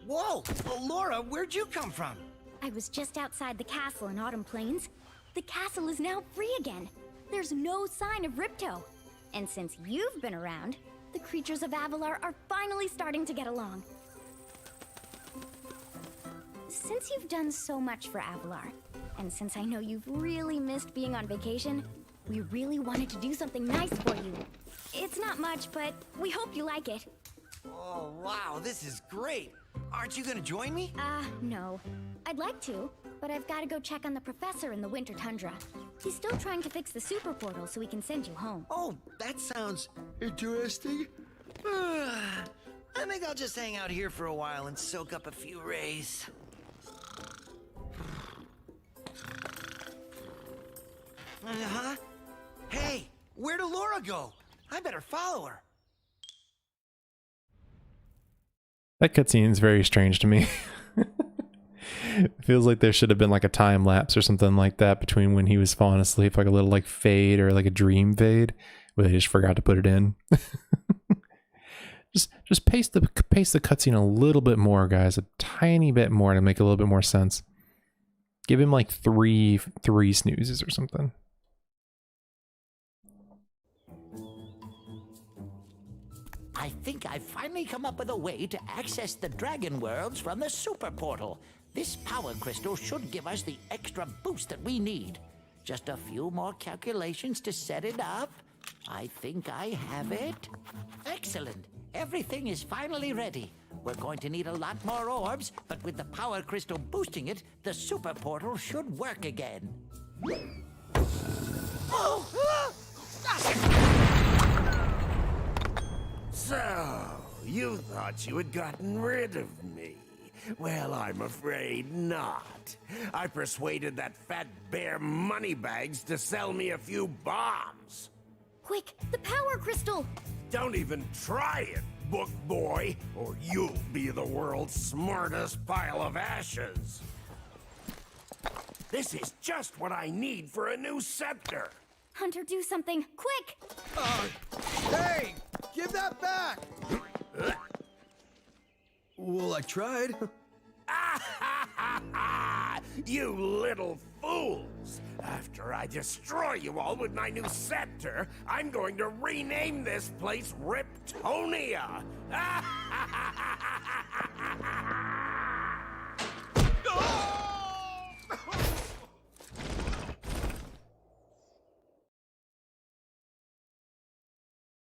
Whoa! Laura, where'd you come from? I was just outside the castle in Autumn Plains. The castle is now free again. There's no sign of Ripto. And since you've been around, the creatures of Avalar are finally starting to get along. Since you've done so much for Avalar, and since I know you've really missed being on vacation, we really wanted to do something nice for you. It's not much, but we hope you like it. Oh, wow, this is great. Aren't you gonna join me? No. I'd like to, but I've got to go check on the professor in the Winter Tundra. He's still trying to fix the super portal so we can send you home. Oh, that sounds interesting. I think I'll just hang out here for a while and soak up a few rays. Huh? Hey, where'd Laura go? I better follow her. That cutscene is very strange to me. It feels like there should have been like a time lapse or something like that between when he was falling asleep, like a little like fade or like a dream fade, where they just forgot to put it in. just pace the cutscene a little bit more, guys, a tiny bit more to make a little bit more sense. Give him like three snoozes or something. I think I've finally come up with a way to access the Dragon Worlds from the Super Portal. This power crystal should give us the extra boost that we need. Just a few more calculations to set it up. I think I have it. Excellent. Everything is finally ready. We're going to need a lot more orbs, but with the power crystal boosting it, the Super Portal should work again. So, you thought you had gotten rid of me. Well, I'm afraid not. I persuaded that fat bear Moneybags to sell me a few bombs. Quick, the power crystal! Don't even try it, book boy, or you'll be the world's smartest pile of ashes. This is just what I need for a new scepter. Hunter, do something, quick! Hey! Give that back! Well, I tried. You little fools! After I destroy you all with my new scepter, I'm going to rename this place Riptonia!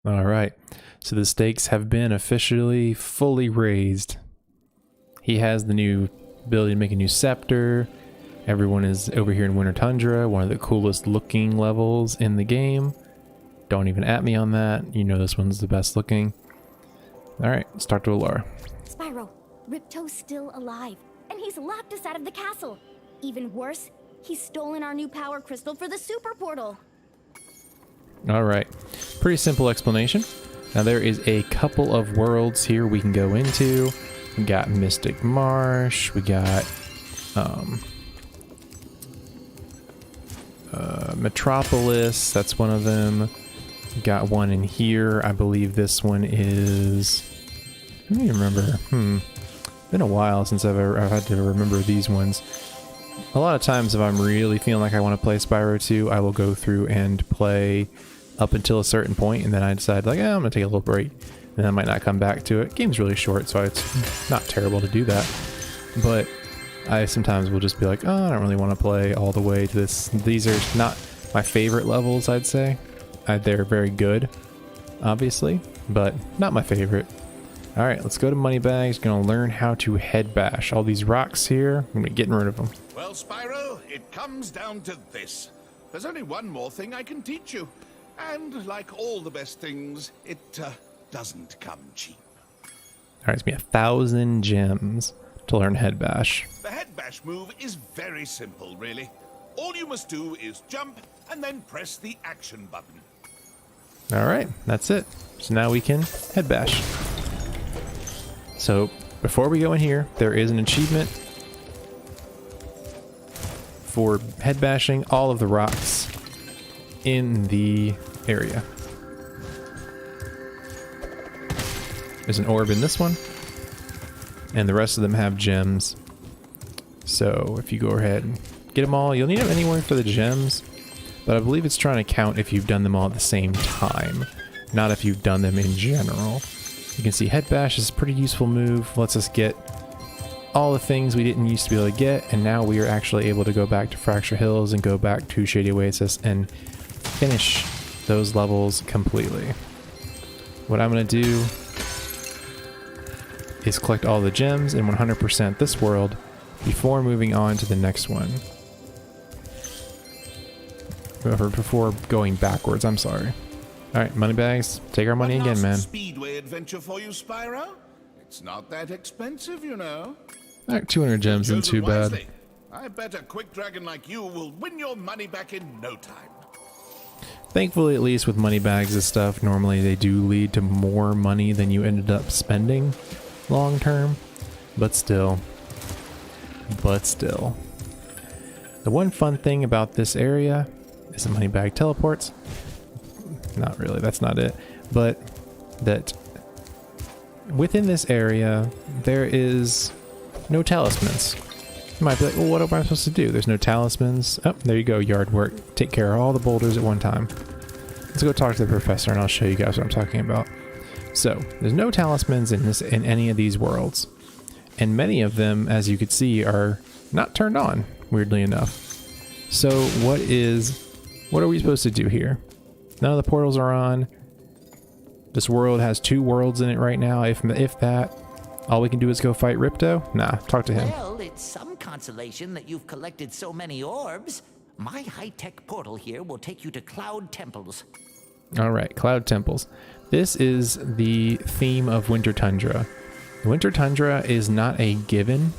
All right, so the stakes have been officially fully raised. He has the new ability to make a new scepter. Everyone is over here in Winter Tundra, one of the coolest looking levels in the game. Don't even at me on that. You know this one's the best looking. All right, let's talk to Alara. Spyro, Ripto's still alive, and he's locked us out of the castle. Even worse, he's stolen our new power crystal for the super portal. All right, pretty simple explanation. Now there is a couple of worlds here we can go into. We got Mystic Marsh, we got Metropolis, that's one of them. We got one in here. I believe this one is, I don't even remember. Been a while since I've had to remember these ones. A lot of times if I'm really feeling like I want to play Spyro 2, I will go through and play up until a certain point, and then I decide like, I'm gonna take a little break, and I might not come back to it. Game's really short, so it's not terrible to do that. But I sometimes will just be like, I don't really want to play all the way to this. These are not my favorite levels, I'd say. They're very good, obviously, but not my favorite. All right, let's go to Moneybags. Gonna learn how to Headbash. All these rocks here, I'm gonna be getting rid of them. Well, Spyro, it comes down to this. There's only one more thing I can teach you. And like all the best things, it doesn't come cheap. All right, it's gonna be 1,000 gems to learn Headbash. The Headbash move is very simple, really. All you must do is jump and then press the action button. All right, that's it. So now we can Headbash. So before we go in here, there is an achievement for headbashing all of the rocks in the area. There's an orb in this one, and the rest of them have gems. So if you go ahead and get them all, you'll need them anywhere for the gems, but I believe it's trying to count if you've done them all at the same time, not if you've done them in general. You can see Headbash is a pretty useful move, lets us get all the things we didn't used to be able to get, and now we are actually able to go back to Fracture Hills and go back to Shady Oasis and finish those levels completely. What I'm going to do is collect all the gems and 100% this world before moving on to the next one. Or before going backwards, I'm sorry. Alright, Moneybags, take our money again, man. Speedway adventure for you, Spyro? It's not that expensive, you know. Alright, 200 gems isn't too bad. I bet a quick dragon like you will win your money back in no time. Thankfully, at least with money bags and stuff, normally they do lead to more money than you ended up spending long term. But still. The one fun thing about this area is the money bag teleports. Not really, that's not it. But that within this area, there is no talismans. You might be like, well, what am I supposed to do? There's no talismans. Oh, there you go, yard work. Take care of all the boulders at one time. Let's go talk to the professor and I'll show you guys what I'm talking about. So, there's no talismans in any of these worlds. And many of them, as you can see, are not turned on, weirdly enough. So, what are we supposed to do here? None of the portals are on. This world has 2 worlds in it right now, if that. All we can do is go fight Ripto? Nah, talk to him. Well, it's some consolation that you've collected so many orbs. My high-tech portal here will take you to Cloud Temples. Alright, Cloud Temples. This is the theme of Winter Tundra. Winter Tundra is not a given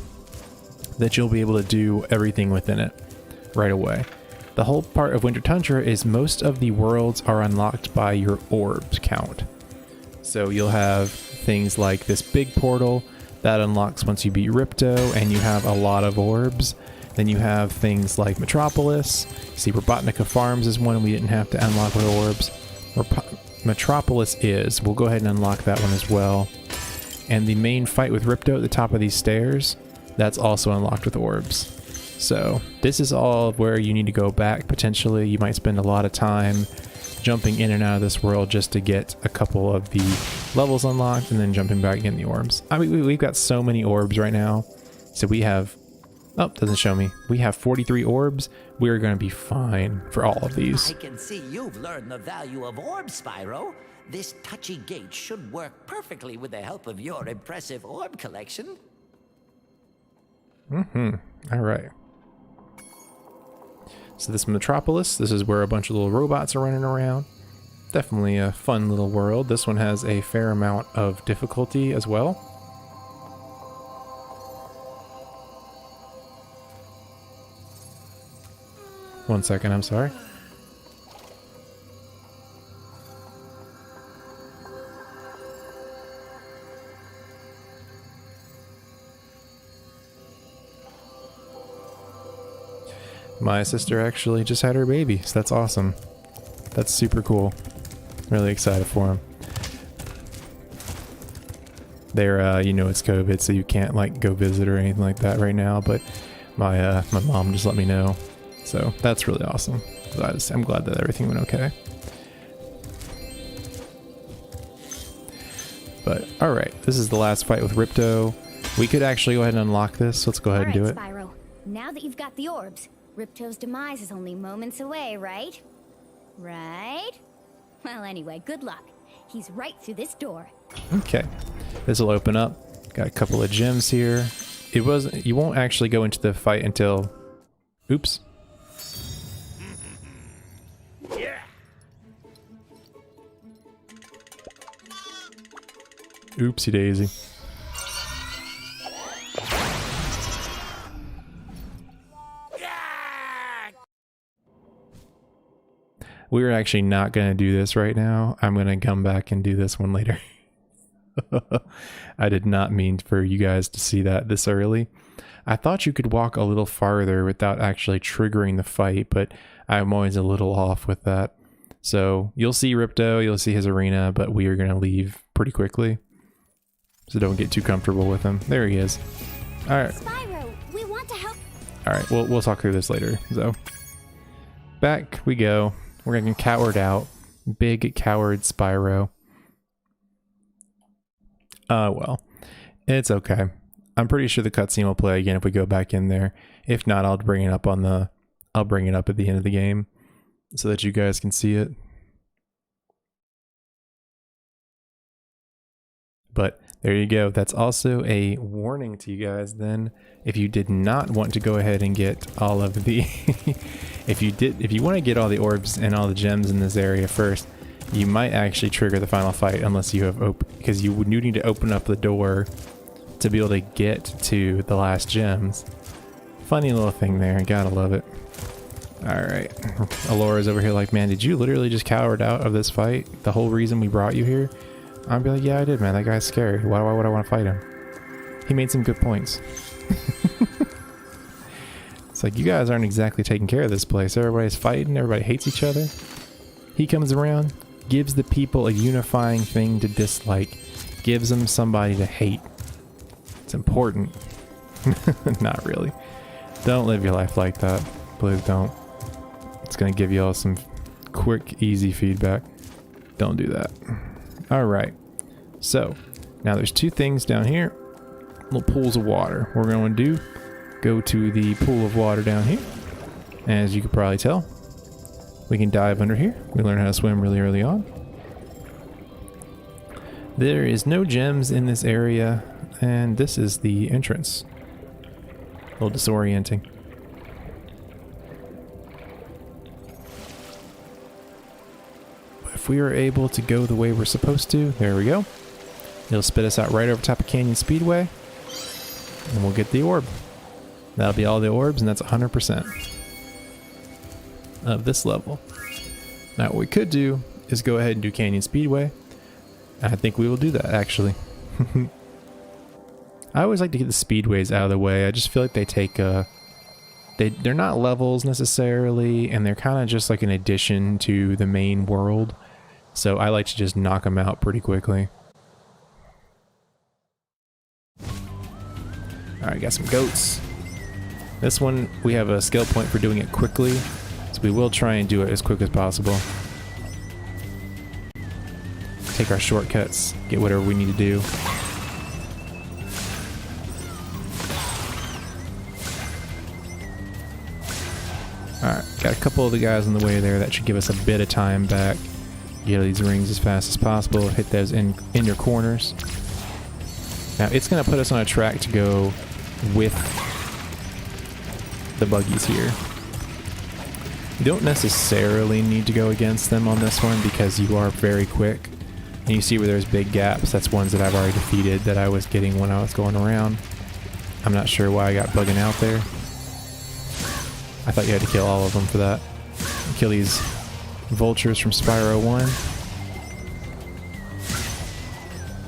that you'll be able to do everything within it right away. The whole part of Winter Tundra is most of the worlds are unlocked by your orbs count. So you'll have things like this big portal that unlocks once you beat Ripto and you have a lot of orbs. Then you have things like Metropolis. See, Robotnica Farms is one we didn't have to unlock with orbs. Metropolis is. We'll go ahead and unlock that one as well. And the main fight with Ripto at the top of these stairs, that's also unlocked with orbs. So this is all where you need to go back potentially. You might spend a lot of time jumping in and out of this world just to get a couple of the levels unlocked and then jumping back in the orbs. I mean, we've got so many orbs right now. So we have, oh, doesn't show me. We have 43 orbs. We're going to be fine for all of these. I can see you've learned the value of orbs, Spyro. This touchy gate should work perfectly with the help of your impressive orb collection. All right. So this Metropolis, this is where a bunch of little robots are running around. Definitely a fun little world. This one has a fair amount of difficulty as well. One second, I'm sorry. My sister actually just had her baby, so that's awesome. That's super cool. Really excited for him. They're, you know, it's COVID, so you can't like go visit or anything like that right now. But my mom just let me know, so that's really awesome. I'm glad that everything went okay. But all right, this is the last fight with Ripto. We could actually go ahead and unlock this. So let's go ahead and do it. Spyro, now that you've got the orbs, Ripto's demise is only moments away, right? Right? Well, anyway, good luck. He's right through this door. Okay, this will open up. Got a couple of gems here. You won't actually go into the fight until, oops. Yeah. Oopsie daisy. We're actually not going to do this right now. I'm going to come back and do this one later. I did not mean for you guys to see that this early. I thought you could walk a little farther without actually triggering the fight, but I'm always a little off with that. So you'll see Ripto, you'll see his arena, but we are going to leave pretty quickly. So don't get too comfortable with him. There he is. All right. Spyro, we want to help. All right, we'll talk through this later. So back we go. We're getting cowered out. Big coward Spyro. Well, it's okay. I'm pretty sure the cutscene will play again if we go back in there. If not, I'll bring it up at the end of the game so that you guys can see it. But there you go. That's also a warning to you guys then. If you did not want to go ahead and get all of the if you want to get all the orbs and all the gems in this area first, you might actually trigger the final fight unless you have because you would need to open up the door to be able to get to the last gems. Funny little thing there, gotta love it. Alright. Alora's over here like, man, did you literally just cowered out of this fight? The whole reason we brought you here? I'd be like, yeah, I did, man. That guy's scary. Why would I want to fight him? He made some good points. It's like, you guys aren't exactly taking care of this place. Everybody's fighting. Everybody hates each other. He comes around, gives the people a unifying thing to dislike, gives them somebody to hate. It's important. Not really. Don't live your life like that. Please don't. It's going to give you all some quick, easy feedback. Don't do that. Alright. So, now there's two things down here. Little pools of water. What we're going to do, go to the pool of water down here. As you could probably tell, we can dive under here. We learn how to swim really early on. There is no gems in this area, and this is the entrance. A little disorienting. But if we are able to go the way we're supposed to, there we go. It'll spit us out right over top of Canyon Speedway, and we'll get the orb. That'll be all the orbs, and that's 100% of this level. Now what we could do is go ahead and do Canyon Speedway. I think we will do that, actually. I always like to get the speedways out of the way. I just feel like they take they're not levels necessarily, and they're kind of just like an addition to the main world. So I like to just knock them out pretty quickly. Alright, got some goats. This one, we have a skill point for doing it quickly, so we will try and do it as quick as possible. Take our shortcuts, get whatever we need to do. Alright, got a couple of the guys on the way there. That should give us a bit of time back. Get these rings as fast as possible, hit those in your corners. Now it's going to put us on a track to go with the buggies here. You don't necessarily need to go against them on this one because you are very quick. And you see where there's big gaps, that's ones that I've already defeated that I was getting when I was going around. I'm not sure why I got bugging out there. I thought you had to kill all of them for that. Kill these vultures from Spyro 1.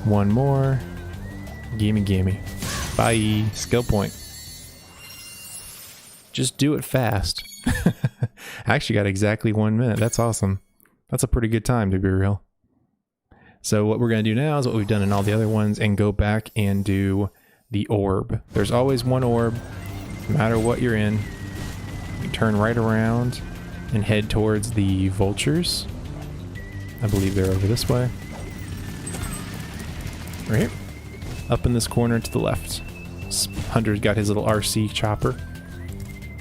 One more. Gimme. Bye. Skill point. Just do it fast. I actually got exactly 1 minute. That's awesome. That's a pretty good time, to be real. So what we're going to do now is what we've done in all the other ones and go back and do the orb. There's always one orb, no matter what you're in. You turn right around and head towards the vultures. I believe they're over this way. Right here. Up in this corner to the left. Hunter's got his little RC chopper.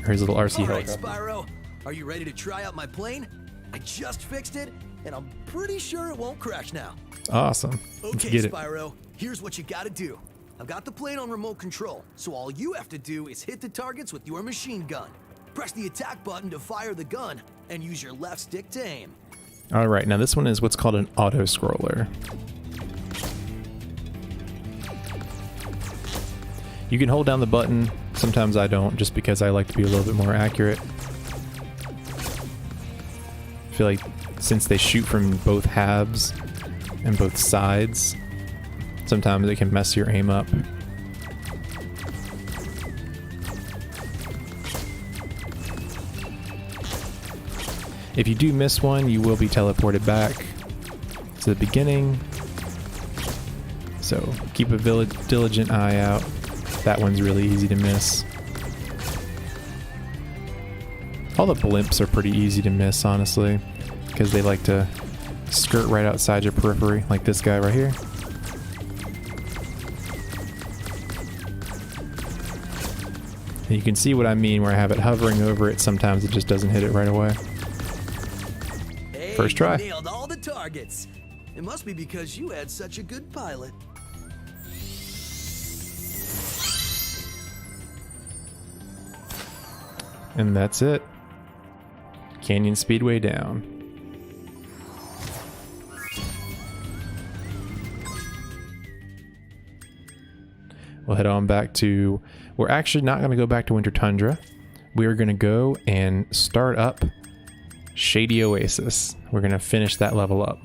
Or his little RC helicopter. Alright, Spyro. Are you ready to try out my plane? I just fixed it, and I'm pretty sure it won't crash now. Awesome. Let's Okay, get it. Spyro, here's what you gotta do. I've got the plane on remote control, so all you have to do is hit the targets with your machine gun. Press the attack button to fire the gun, and use your left stick to aim. Alright, now this one is what's called an auto-scroller. You can hold down the button. Sometimes I don't, just because I like to be a little bit more accurate. I feel like since they shoot from both halves and both sides, sometimes it can mess your aim up. If you do miss one, you will be teleported back to the beginning. So keep a diligent eye out. That one's really easy to miss. All the blimps are pretty easy to miss, honestly, because they like to skirt right outside your periphery, like this guy right here. And you can see what I mean where I have it hovering over it. Sometimes it just doesn't hit it right away. Hey, First try. You nailed all the targets. It must be because you had such a good pilot. And that's it. Canyon Speedway down. We'll head on back to... We're actually not going to go back to Winter Tundra. we're going to go and start up Shady Oasis. We're going to finish that level up.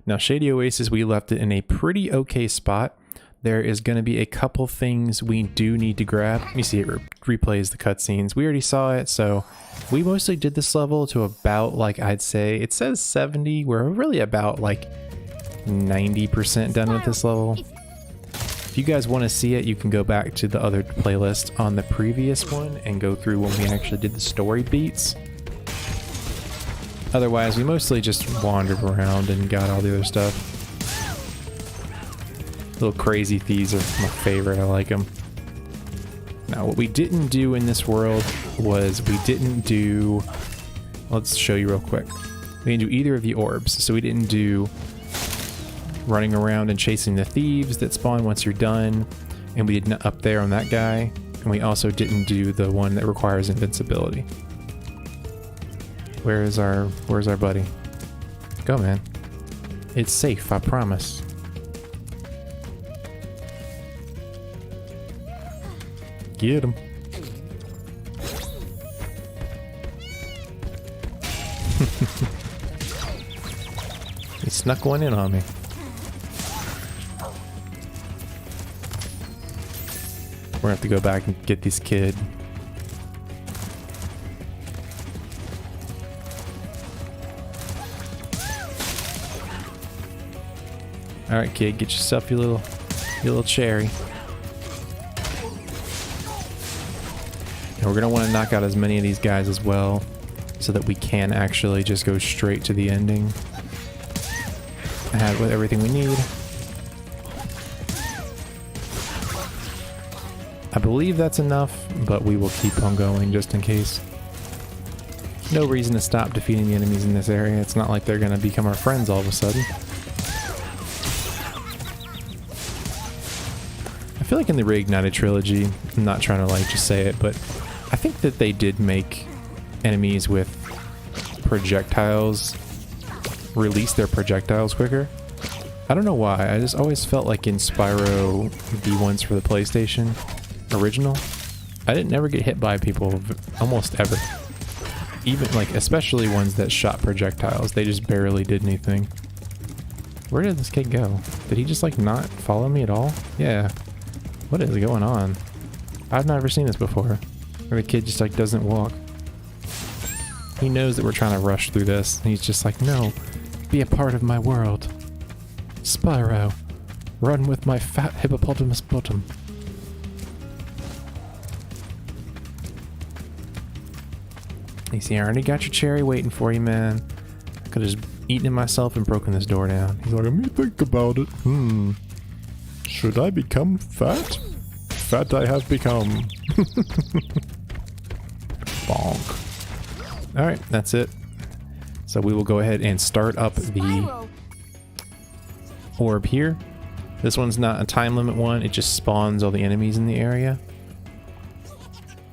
Now, Shady Oasis, we left it in a pretty okay spot. There is going to be a couple things we do need to grab. You see it replays the cutscenes. We already saw it, so we mostly did this level to about, like, I'd say, it says 70. We're really about, like, 90% done with this level. If you guys want to see it, you can go back to the other playlist on the previous one and go through when we actually did the story beats. Otherwise, we mostly just wandered around and got all the other stuff. Little crazy thieves are my favorite. I like them. Now, what we didn't do in this world was we didn't do... Let's show you real quick. We didn't do either of the orbs. So we didn't do running around and chasing the thieves that spawn once you're done. And we didn't up there on that guy. And we also didn't do the one that requires invincibility. Where's our buddy? Go, man. It's safe, I promise. Get him. He snuck one in on me. We're gonna have to go back and get this kid. Alright, kid, get yourself your little cherry. And we're gonna want to knock out as many of these guys as well, so that we can actually just go straight to the ending. I have everything we need. I believe that's enough, but we will keep on going just in case. No reason to stop defeating the enemies in this area. It's not like they're gonna become our friends all of a sudden. I feel like in the Reignited Trilogy, I'm not trying to like just say it, but I think that they did make enemies with projectiles release their projectiles quicker. I don't know why, I just always felt like in Spyro, the ones for the PlayStation original, I didn't never get hit by people almost ever. Even like, especially ones that shot projectiles, they just barely did anything. Where did this kid go? Did he just like not follow me at all? Yeah. What is going on? I've never seen this before. Where the kid just like doesn't walk. He knows that we're trying to rush through this, and he's just like, no, be a part of my world. Spyro, run with my fat hippopotamus bottom. You see, I already got your cherry waiting for you, man. I could have just eaten it myself and broken this door down. He's like, let me think about it. Should I become fat? Fat I have become. Bonk. Alright, that's it. So we will go ahead and start up the orb here. This one's not a time limit one, it just spawns all the enemies in the area.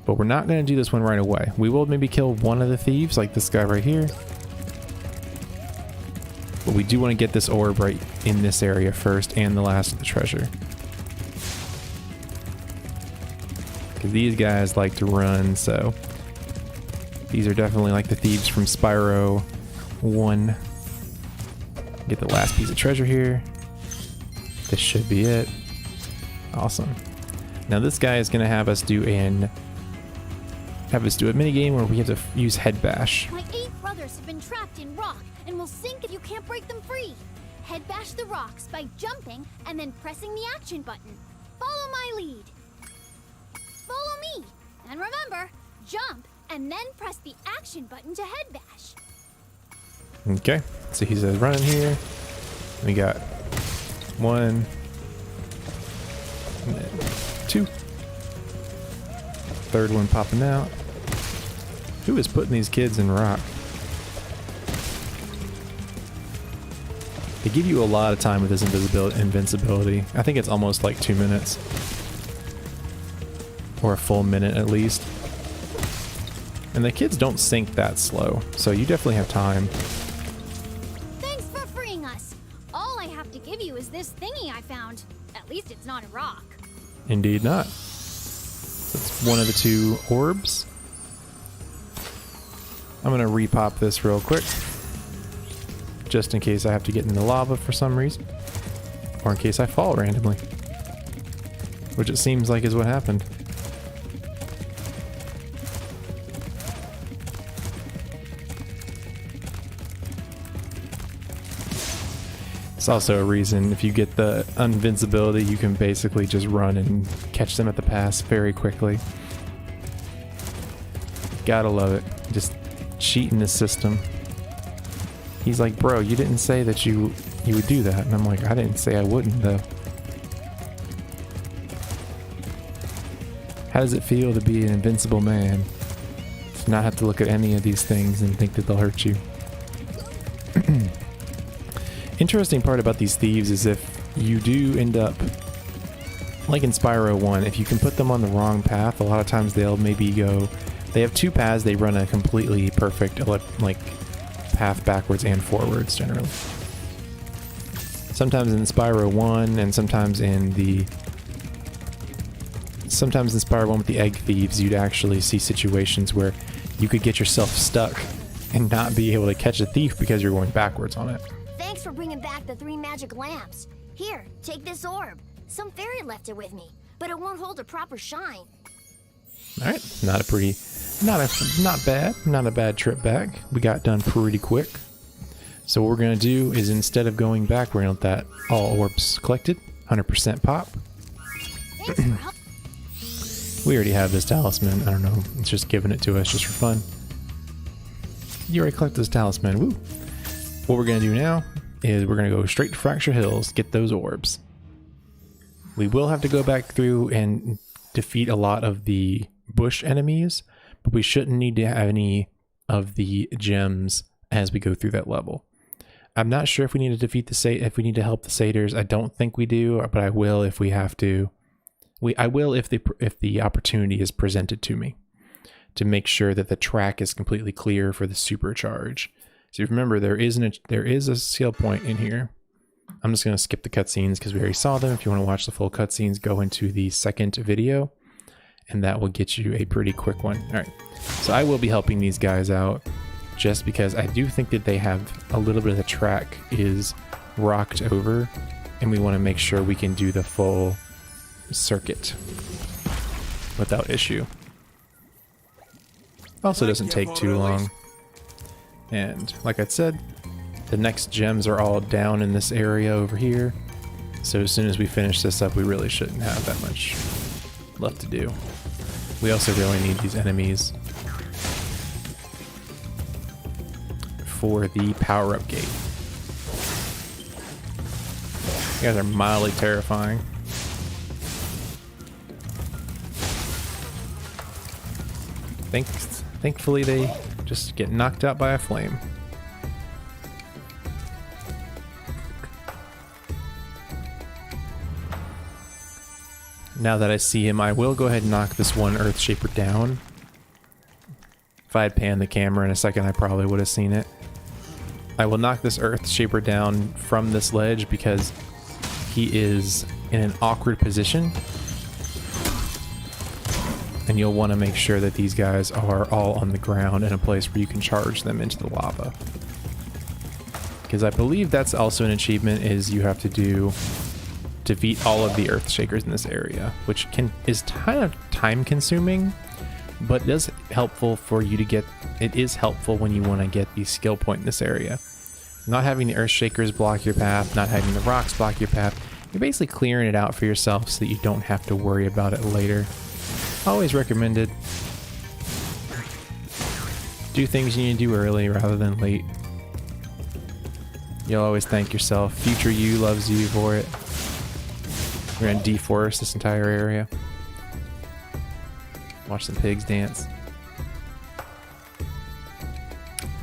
But we're not going to do this one right away. We will maybe kill one of the thieves, like this guy right here. But we do want to get this orb right in this area first, and the last of the treasure. Because these guys like to run, so... These are definitely like the thieves from Spyro 1. Get the last piece of treasure here. This should be it. Awesome. Now this guy is going to have us do a mini game where we have to use Headbash. My 8 brothers have been trapped in rock and will sink if you can't break them free. Headbash the rocks by jumping and then pressing the action button. Follow my lead. Follow me. And remember, jump and then press the action button to headbash. Okay, so he's running here. We got 1, and then 2. Third one popping out. Who is putting these kids in rock? They give you a lot of time with this invincibility. I think it's almost like 2 minutes. Or a full minute at least. And the kids don't sink that slow, so you definitely have time. Thanks for freeing us. All I have to give you is this thingy I found. At least it's not a rock. Indeed not. That's one of the 2 orbs. I'm gonna repop this real quick. Just in case I have to get in the lava for some reason. Or in case I fall randomly. Which it seems like is what happened. It's also a reason if you get the invincibility, you can basically just run and catch them at the pass very quickly. Gotta love it. Just cheating the system. He's like, bro, you didn't say that you would do that. And I'm like, I didn't say I wouldn't, though. How does it feel to be an invincible man? To not have to look at any of these things and think that they'll hurt you. Interesting part about these thieves is if you do end up, like in Spyro 1, if you can put them on the wrong path, a lot of times they'll maybe go, they have 2 paths, they run a completely perfect, like, path backwards and forwards generally. Sometimes in Spyro 1 and sometimes in Spyro 1 with the egg thieves, you'd actually see situations where you could get yourself stuck and not be able to catch a thief because you're going backwards on it. Thanks for bringing back the 3 magic lamps. Here, take this orb. Some fairy left it with me, but it won't hold a proper shine. Alright, not a bad trip back. We got done pretty quick. So what we're gonna do is instead of going back, we're gonna let that all orbs collected, 100% pop. Thanks for help. We already have this talisman, I don't know, it's just giving it to us just for fun. You already collected this talisman, woo! What we're gonna do now is we're gonna go straight to Fracture Hills, get those orbs. We will have to go back through and defeat a lot of the bush enemies, but we shouldn't need to have any of the gems as we go through that level. I'm not sure if we need to defeat if we need to help the satyrs. I don't think we do, but I will if we have to. I will if the opportunity is presented to me, to make sure that the track is completely clear for the supercharge. So remember, there is a skill point in here. I'm just going to skip the cutscenes because we already saw them. If you want to watch the full cutscenes, go into the second video, and that will get you a pretty quick one. All right, so I will be helping these guys out just because I do think that they have a little bit of the track is rocked over, and we want to make sure we can do the full circuit without issue. Also doesn't take too long. And like I said, the next gems are all down in this area over here. So as soon as we finish this up, we really shouldn't have that much left to do. We also really need these enemies for the power-up gate. You guys are mildly terrifying. Thankfully they just get knocked out by a flame. Now that I see him, I will go ahead and knock this one Earth Shaper down. If I had panned the camera in a second, I probably would have seen it. I will knock this Earth Shaper down from this ledge because he is in an awkward position. And you'll want to make sure that these guys are all on the ground in a place where you can charge them into the lava. Because I believe that's also an achievement, is you have to defeat all of the Earth Shakers in this area, which is kind of time consuming, but it is helpful for you to get, it is helpful when you want to get the skill point in this area. Not having the Earth Shakers block your path, not having the rocks block your path, you're basically clearing it out for yourself so that you don't have to worry about it later. Always recommended. Do things you need to do early rather than late. You'll always thank yourself. Future you loves you for it. We're gonna deforest this entire area. Watch some pigs dance.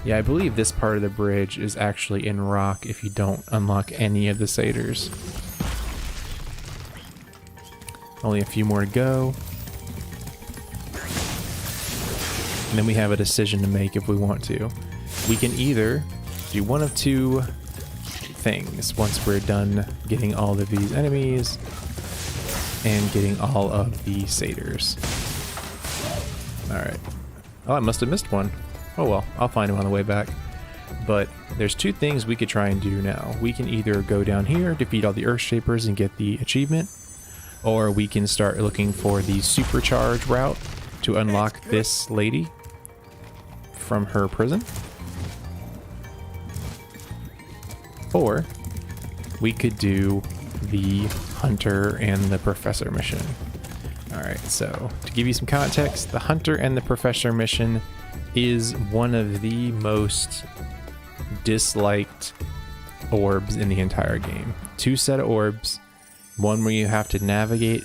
Yeah, I believe this part of the bridge is actually in rock if you don't unlock any of the satyrs. Only a few more to go. And then we have a decision to make if we want to. We can either do one of two things once we're done getting all of these enemies and getting all of the satyrs. Alright. Oh, I must have missed one. Oh well, I'll find him on the way back. But there's two things we could try and do now. We can either go down here, defeat all the Earthshapers and get the achievement, or we can start looking for the supercharge route to unlock this lady from her prison. Or we could do the Hunter and the Professor mission. Alright, so to give you some context, the Hunter and the Professor mission is one of the most disliked orbs in the entire game. Two set of orbs, one where you have to navigate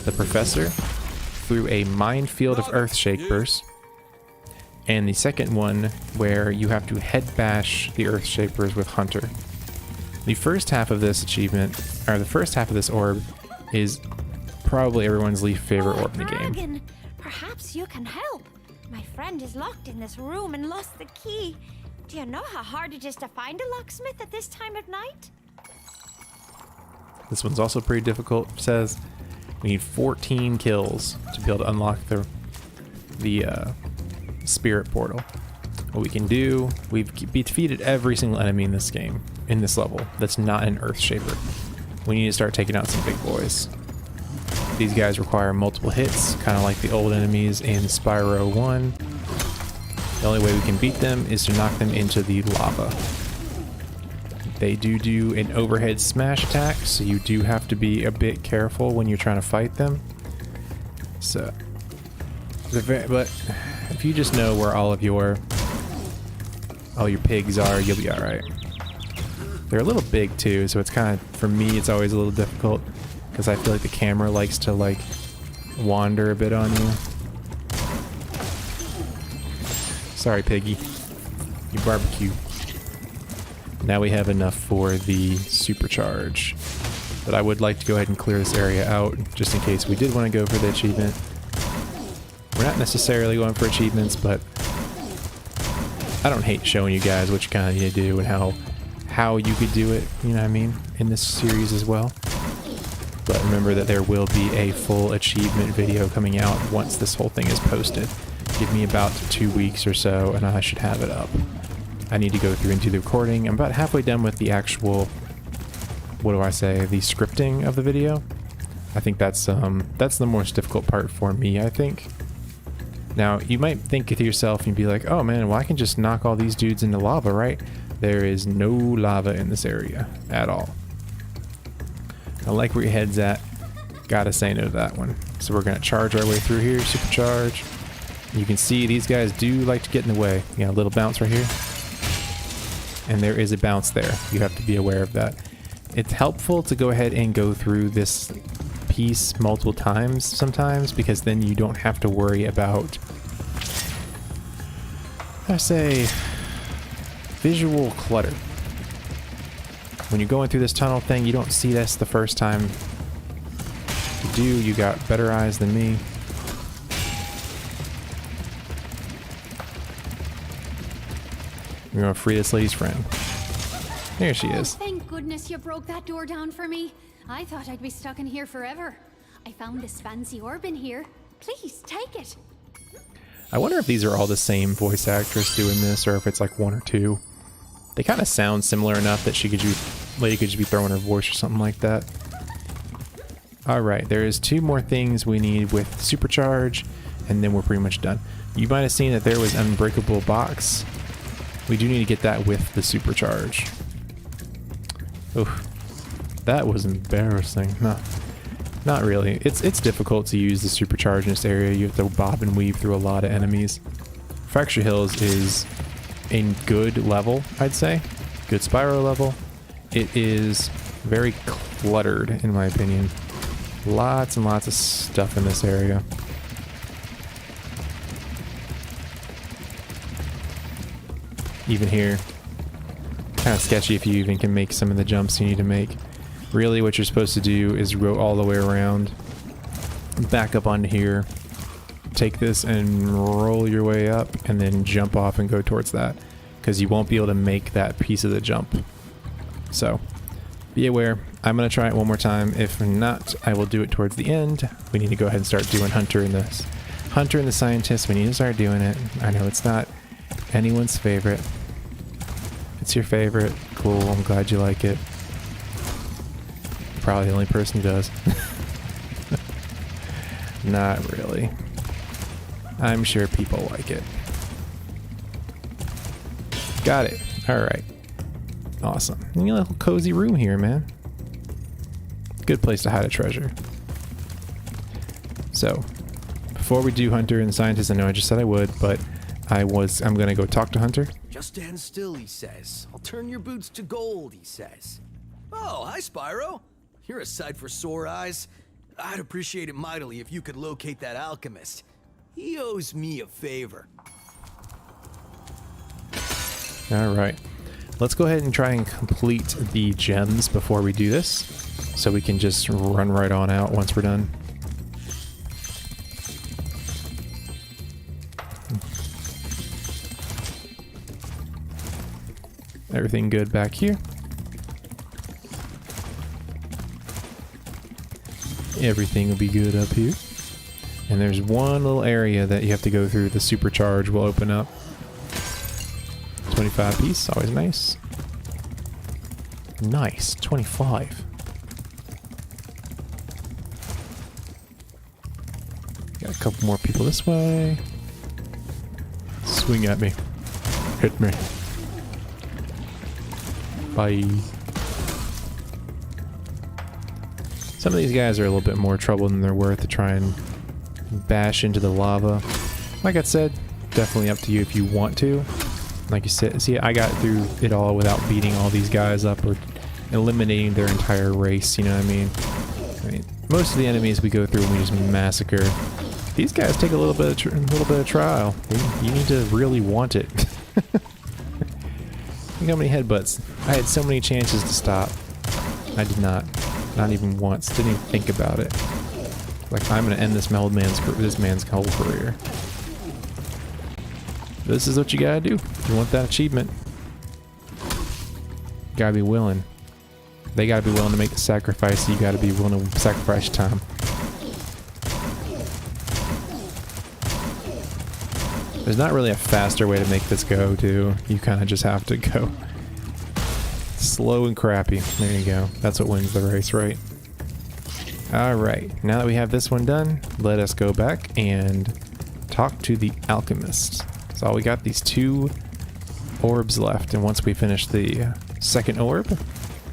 the Professor through a minefield of Earthshapers, and the second one where you have to headbash the Earthshapers with Hunter. The first half of this achievement, or the first half of this orb, is probably everyone's least favorite orb in the game. Dragon, perhaps you can help. My friend is locked in this room and lost the key. Do you know how hard it is to find a locksmith at this time of night? This one's also pretty difficult. It says we need 14 kills to be able to unlock the spirit portal. What we can do, we've defeated every single enemy in this game, in this level, that's not an Earthshaper. We need to start taking out some big boys. These guys require multiple hits, kind of like the old enemies in Spyro 1. The only way we can beat them is to knock them into the lava. They do an overhead smash attack, so you do have to be a bit careful when you're trying to fight them. So, but if you just know where all your pigs are, you'll be alright. They're a little big too, so it's kind of, for me, it's always a little difficult because I feel like the camera likes to like wander a bit on you. Sorry, piggy. You barbecue. Now we have enough for the supercharge. But I would like to go ahead and clear this area out just in case we did want to go for the achievement. We're not necessarily going for achievements, but I don't hate showing you guys what you kind of need to do and how you could do it, you know what I mean, in this series as well. But remember that there will be a full achievement video coming out once this whole thing is posted. Give me about 2 weeks or so and I should have it up. I need to go through and do the recording. I'm about halfway done with the actual, what do I say, the scripting of the video. I think that's the most difficult part for me, I think. Now, you might think to yourself and be like, oh man, well I can just knock all these dudes into lava, right? There is no lava in this area at all. I like where your head's at. Gotta say no to that one. So we're gonna charge our way through here, supercharge. You can see these guys do like to get in the way. You got a little bounce right here. And there is a bounce there. You have to be aware of that. It's helpful to go ahead and go through this piece multiple times sometimes, because then you don't have to worry about, I say, visual clutter. When you're going through this tunnel thing, you don't see this the first time. If you do, you got better eyes than me. We're gonna free this lady's friend. There she is. Thank goodness you broke that door down for me. I thought I'd be stuck in here forever. I found this fancy orb in here. Please, take it. I wonder if these are all the same voice actress doing this, or if it's like one or two. They kind of sound similar enough that lady could just be throwing her voice or something like that. Alright, there is 2 more things we need with supercharge, and then we're pretty much done. You might have seen that there was an unbreakable box. We do need to get that with the supercharge. Oof. That was embarrassing. No, not really. It's difficult to use the supercharge in this area. You have to bob and weave through a lot of enemies. Fracture Hills is a good level, I'd say. Good Spyro level. It is very cluttered, in my opinion. Lots and lots of stuff in this area. even here. Kind of sketchy if you even can make some of the jumps you need to make. Really what you're supposed to do is go all the way around, back up onto here, take this and roll your way up, and then jump off and go towards that, because you won't be able to make that piece of the jump. So be aware. I'm going to try it one more time. If not, I will do it towards the end. We need to go ahead and start doing Hunter and the Scientist. We need to start doing it. I know it's not anyone's favorite. It's your favorite. Cool. I'm glad you like it. Probably the only person who does. Not really. I'm sure people like it. Got it. Alright. Awesome. You got a little cozy room here, man. Good place to hide a treasure. So, before we do Hunter and the Scientist, I know I just said I would, but I'm gonna go talk to Hunter. Just stand still, he says. I'll turn your boots to gold, he says. Oh, hi, Spyro. You're a sight for sore eyes. I'd appreciate it mightily if you could locate that alchemist. He owes me a favor. Alright. Let's go ahead and try and complete the gems before we do this, so we can just run right on out once we're done. Everything good back here. Everything will be good up here. And there's one little area that you have to go through. The supercharge will open up. 25 piece, always nice. Nice, 25. Got a couple more people this way. Swing at me. Hit me. Bye. Some of these guys are a little bit more trouble than they're worth to try and bash into the lava. Like I said, definitely up to you if you want to. Like you said, see, I got through it all without beating all these guys up or eliminating their entire race, you know what I mean? Most of the enemies we go through and we just massacre. These guys take a little bit of trial. You need to really want it. Look how many headbutts. I had so many chances to stop. I did not. Not even once. Didn't even think about it. Like, I'm gonna end this man's whole career. This is what you gotta do. If you want that achievement, you gotta be willing. They gotta be willing to make the sacrifice. You gotta be willing to sacrifice your time. There's not really a faster way to make this go, too. You kind of just have to go slow and crappy. There you go. That's what wins the race, right? Alright, now that we have this one done, let us go back and talk to the alchemist. So we got these 2 orbs left, and once we finish the second orb,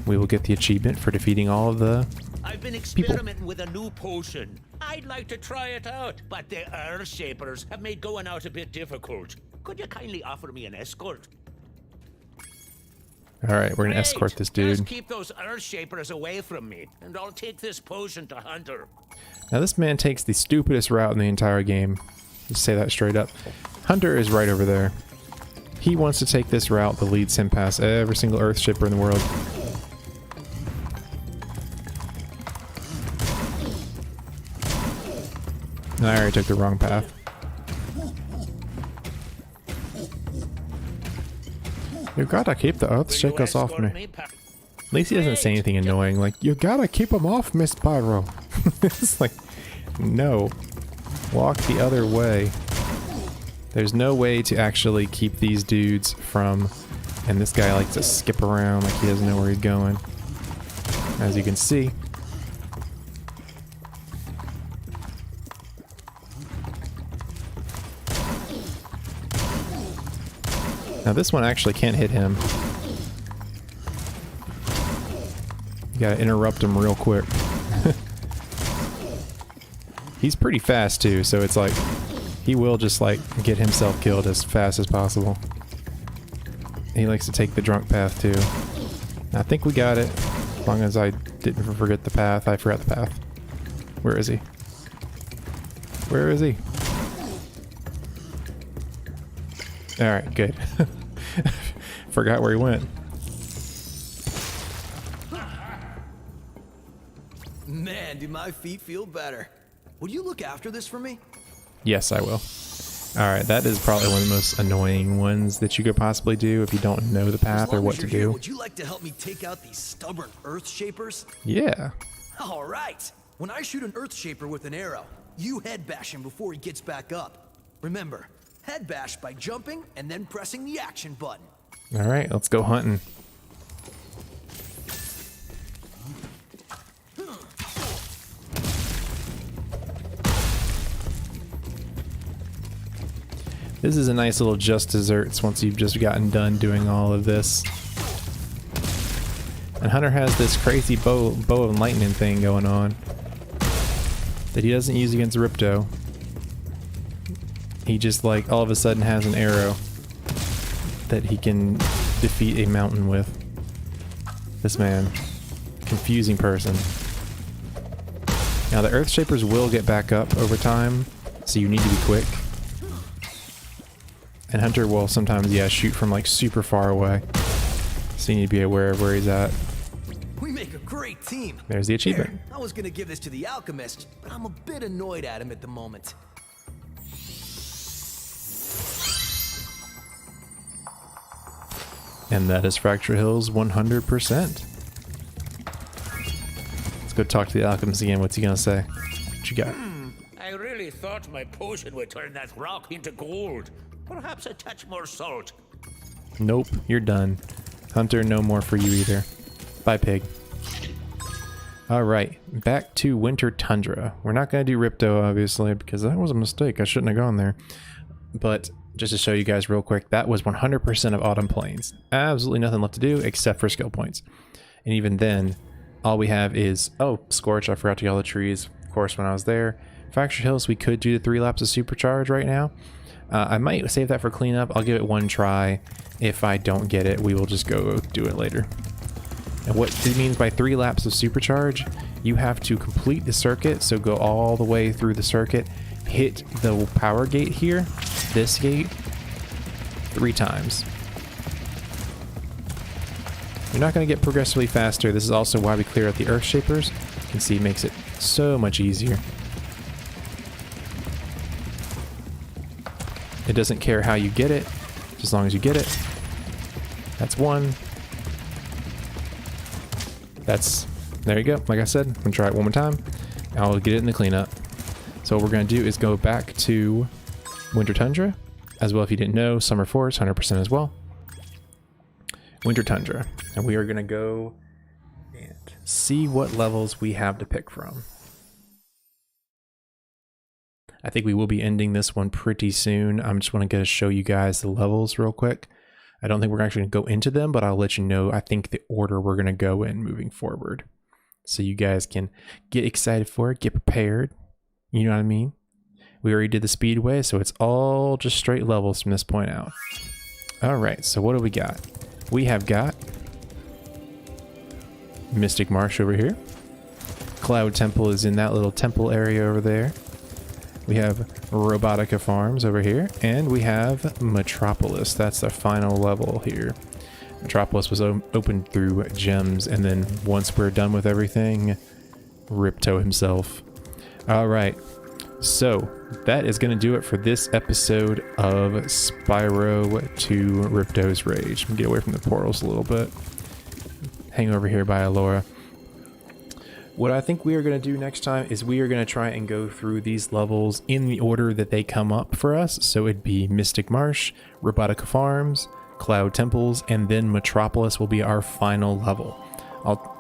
we will get the achievement for defeating all of the I've been experimenting with a new potion. I'd like to try it out, but the Earth Shapers have made going out a bit difficult. Could you kindly offer me an escort? Alright, we're gonna escort this dude. Just keep those Earth Shapers away from me, and I'll take this potion to Hunter. Now this man takes the stupidest route in the entire game. Just say that straight up. Hunter is right over there. He wants to take this route that leads him past every single Earth shipper in the world. I already took the wrong path. You gotta keep the Earth shakers off me. At least he doesn't say anything annoying like, you gotta keep them off, Miss Spyro. It's like, no. Walk the other way. There's no way to actually keep these dudes from... And this guy likes to skip around like he doesn't know where he's going. As you can see. Now this one actually can't hit him. You gotta interrupt him real quick. He's pretty fast too, so it's like he will just like get himself killed as fast as possible. He likes to take the drunk path too. I think we got it. As long as I didn't forget the path. I forgot the path. Where is he? Where is he? Alright, good. Forgot where he went. Man, do my feet feel better. Would you look after this for me? Yes, I will. Alright, that is probably one of the most annoying ones that you could possibly do if you don't know the path or what to do. Would you like to help me take out these stubborn Earth Shapers? Yeah. All right. When I shoot an Earth Shaper with an arrow, you headbash him before he gets back up. Remember, headbash by jumping and then pressing the action button. Alright, let's go hunting. This is a nice little just desserts once you've just gotten done doing all of this. And Hunter has this crazy bow of lightning thing going on that he doesn't use against Ripto. He just like all of a sudden has an arrow that he can defeat a mountain with. This man. Confusing person. Now the Earth Shapers will get back up over time, so you need to be quick. And Hunter will sometimes, yeah, shoot from like super far away. So you need to be aware of where he's at. We make a great team. There's the achievement. Here, I was gonna give this to the alchemist, but I'm a bit annoyed at him at the moment. And that is Fracture Hills 100%. Let's go talk to the alchemist again. What's he gonna say? What you got? I really thought my potion would turn that rock into gold. Perhaps a touch more salt. Nope, you're done. Hunter, no more for you either. Bye, pig. Alright, back to Winter Tundra. We're not going to do Ripto, obviously, because that was a mistake. I shouldn't have gone there. But just to show you guys real quick, that was 100% of Autumn Plains. Absolutely nothing left to do except for skill points. And even then, all we have is... Oh, Scorch, I forgot to get all the trees, of course, when I was there. Fracture Hills, we could do the 3 laps of Supercharge right now. I might save that for cleanup. I'll give it one try. If I don't get it, we will just go do it later. And what it means by 3 laps of Supercharge, you have to complete the circuit, so go all the way through the circuit, hit the power gate here, this gate, 3 times. You're not going to get progressively faster. This is also why we clear out the Earth Shapers. You can see it makes it so much easier. It doesn't care how you get it, just as long as you get it. That's 1. There you go. Like I said, I'm gonna try it one more time. I'll get it in the cleanup. So what we're gonna do is go back to Winter Tundra. As well, if you didn't know, Summer Forest, 100% as well. Winter Tundra. And we are gonna go and see what levels we have to pick from. I think we will be ending this one pretty soon. I'm just want to show you guys the levels real quick. I don't think we're actually going to go into them, but I'll let you know, I think, the order we're going to go in moving forward. So you guys can get excited for it, get prepared. You know what I mean? We already did the Speedway, so it's all just straight levels from this point out. Alright, so what do we got? We have got Mystic Marsh over here. Cloud Temple is in that little temple area over there. We have Robotica Farms over here, and we have Metropolis. That's the final level here. Metropolis was opened through gems, and then once we're done with everything, Ripto himself. Alright, so that is going to do it for this episode of Spyro to Ripto's Rage. Get away from the portals a little bit. Hang over here by Alora. What I think we are going to do next time is we are going to try and go through these levels in the order that they come up for us. So it'd be Mystic Marsh, Robotica Farms, Cloud Temples, and then Metropolis will be our final level.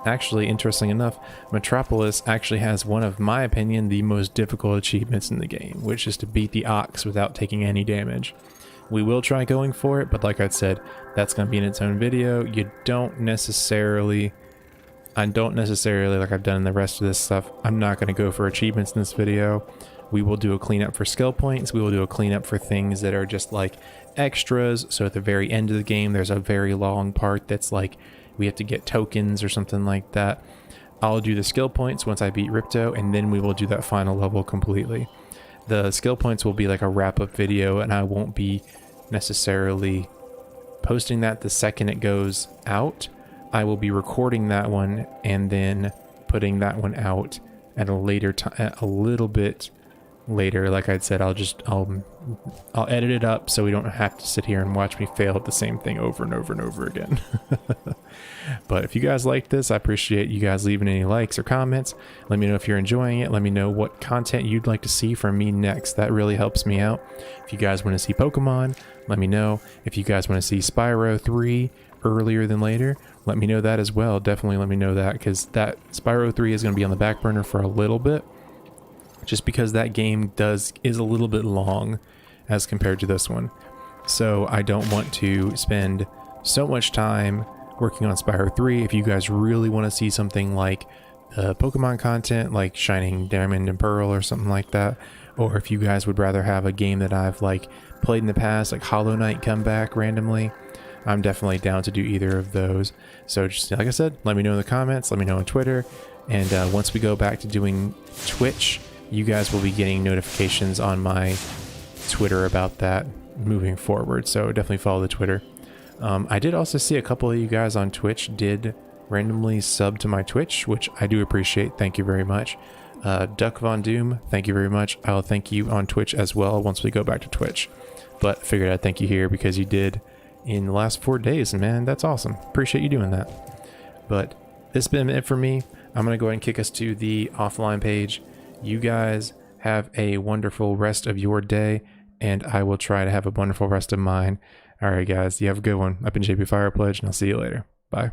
Actually, interesting enough, Metropolis actually has one of my opinion, the most difficult achievements in the game, which is to beat the Ox without taking any damage. We will try going for it, but like I said, that's going to be in its own video. You don't necessarily... I don't necessarily, like I've done in the rest of this stuff, I'm not going to go for achievements in this video. We will do a cleanup for skill points. We will do a cleanup for things that are just like extras. So at the very end of the game, there's a very long part that's like we have to get tokens or something like that. I'll do the skill points once I beat Ripto, and then we will do that final level completely. The skill points will be like a wrap-up video, and I won't be necessarily posting that the second it goes out. I will be recording that one and then putting that one out at a later time, a little bit later. Like I said, I'll edit it up so we don't have to sit here and watch me fail at the same thing over and over and over again. But if you guys like this, I appreciate you guys leaving any likes or comments. Let me know if you're enjoying it. Let me know what content you'd like to see from me next. That really helps me out. If you guys want to see Pokemon, let me know. If you guys want to see Spyro 3 earlier than later, let me know that as well. Definitely let me know that, because that Spyro 3 is going to be on the back burner for a little bit, just because that game is a little bit long as compared to this one. So I don't want to spend so much time working on Spyro 3. If you guys really want to see something like Pokemon content, like Shining Diamond and Pearl or something like that, or if you guys would rather have a game that I've like played in the past, like Hollow Knight come back randomly, I'm definitely down to do either of those. So just like I said, let me know in the comments, let me know on Twitter, and once we go back to doing Twitch, you guys will be getting notifications on my Twitter about that moving forward. So definitely follow the Twitter. I did also see a couple of you guys on Twitch did randomly sub to my Twitch, which I do appreciate. Thank you very much. Duck Von Doom, thank you very much. I'll thank you on Twitch as well once we go back to Twitch. But figured I'd thank you here because you did in the last 4 days, and man, that's awesome. Appreciate you doing that. But this has been it for me. I'm going to go ahead and kick us to the offline page. You guys have a wonderful rest of your day, and I will try to have a wonderful rest of mine. All right, guys, you have a good one. I've been JP Fire Pledge, and I'll see you later. Bye.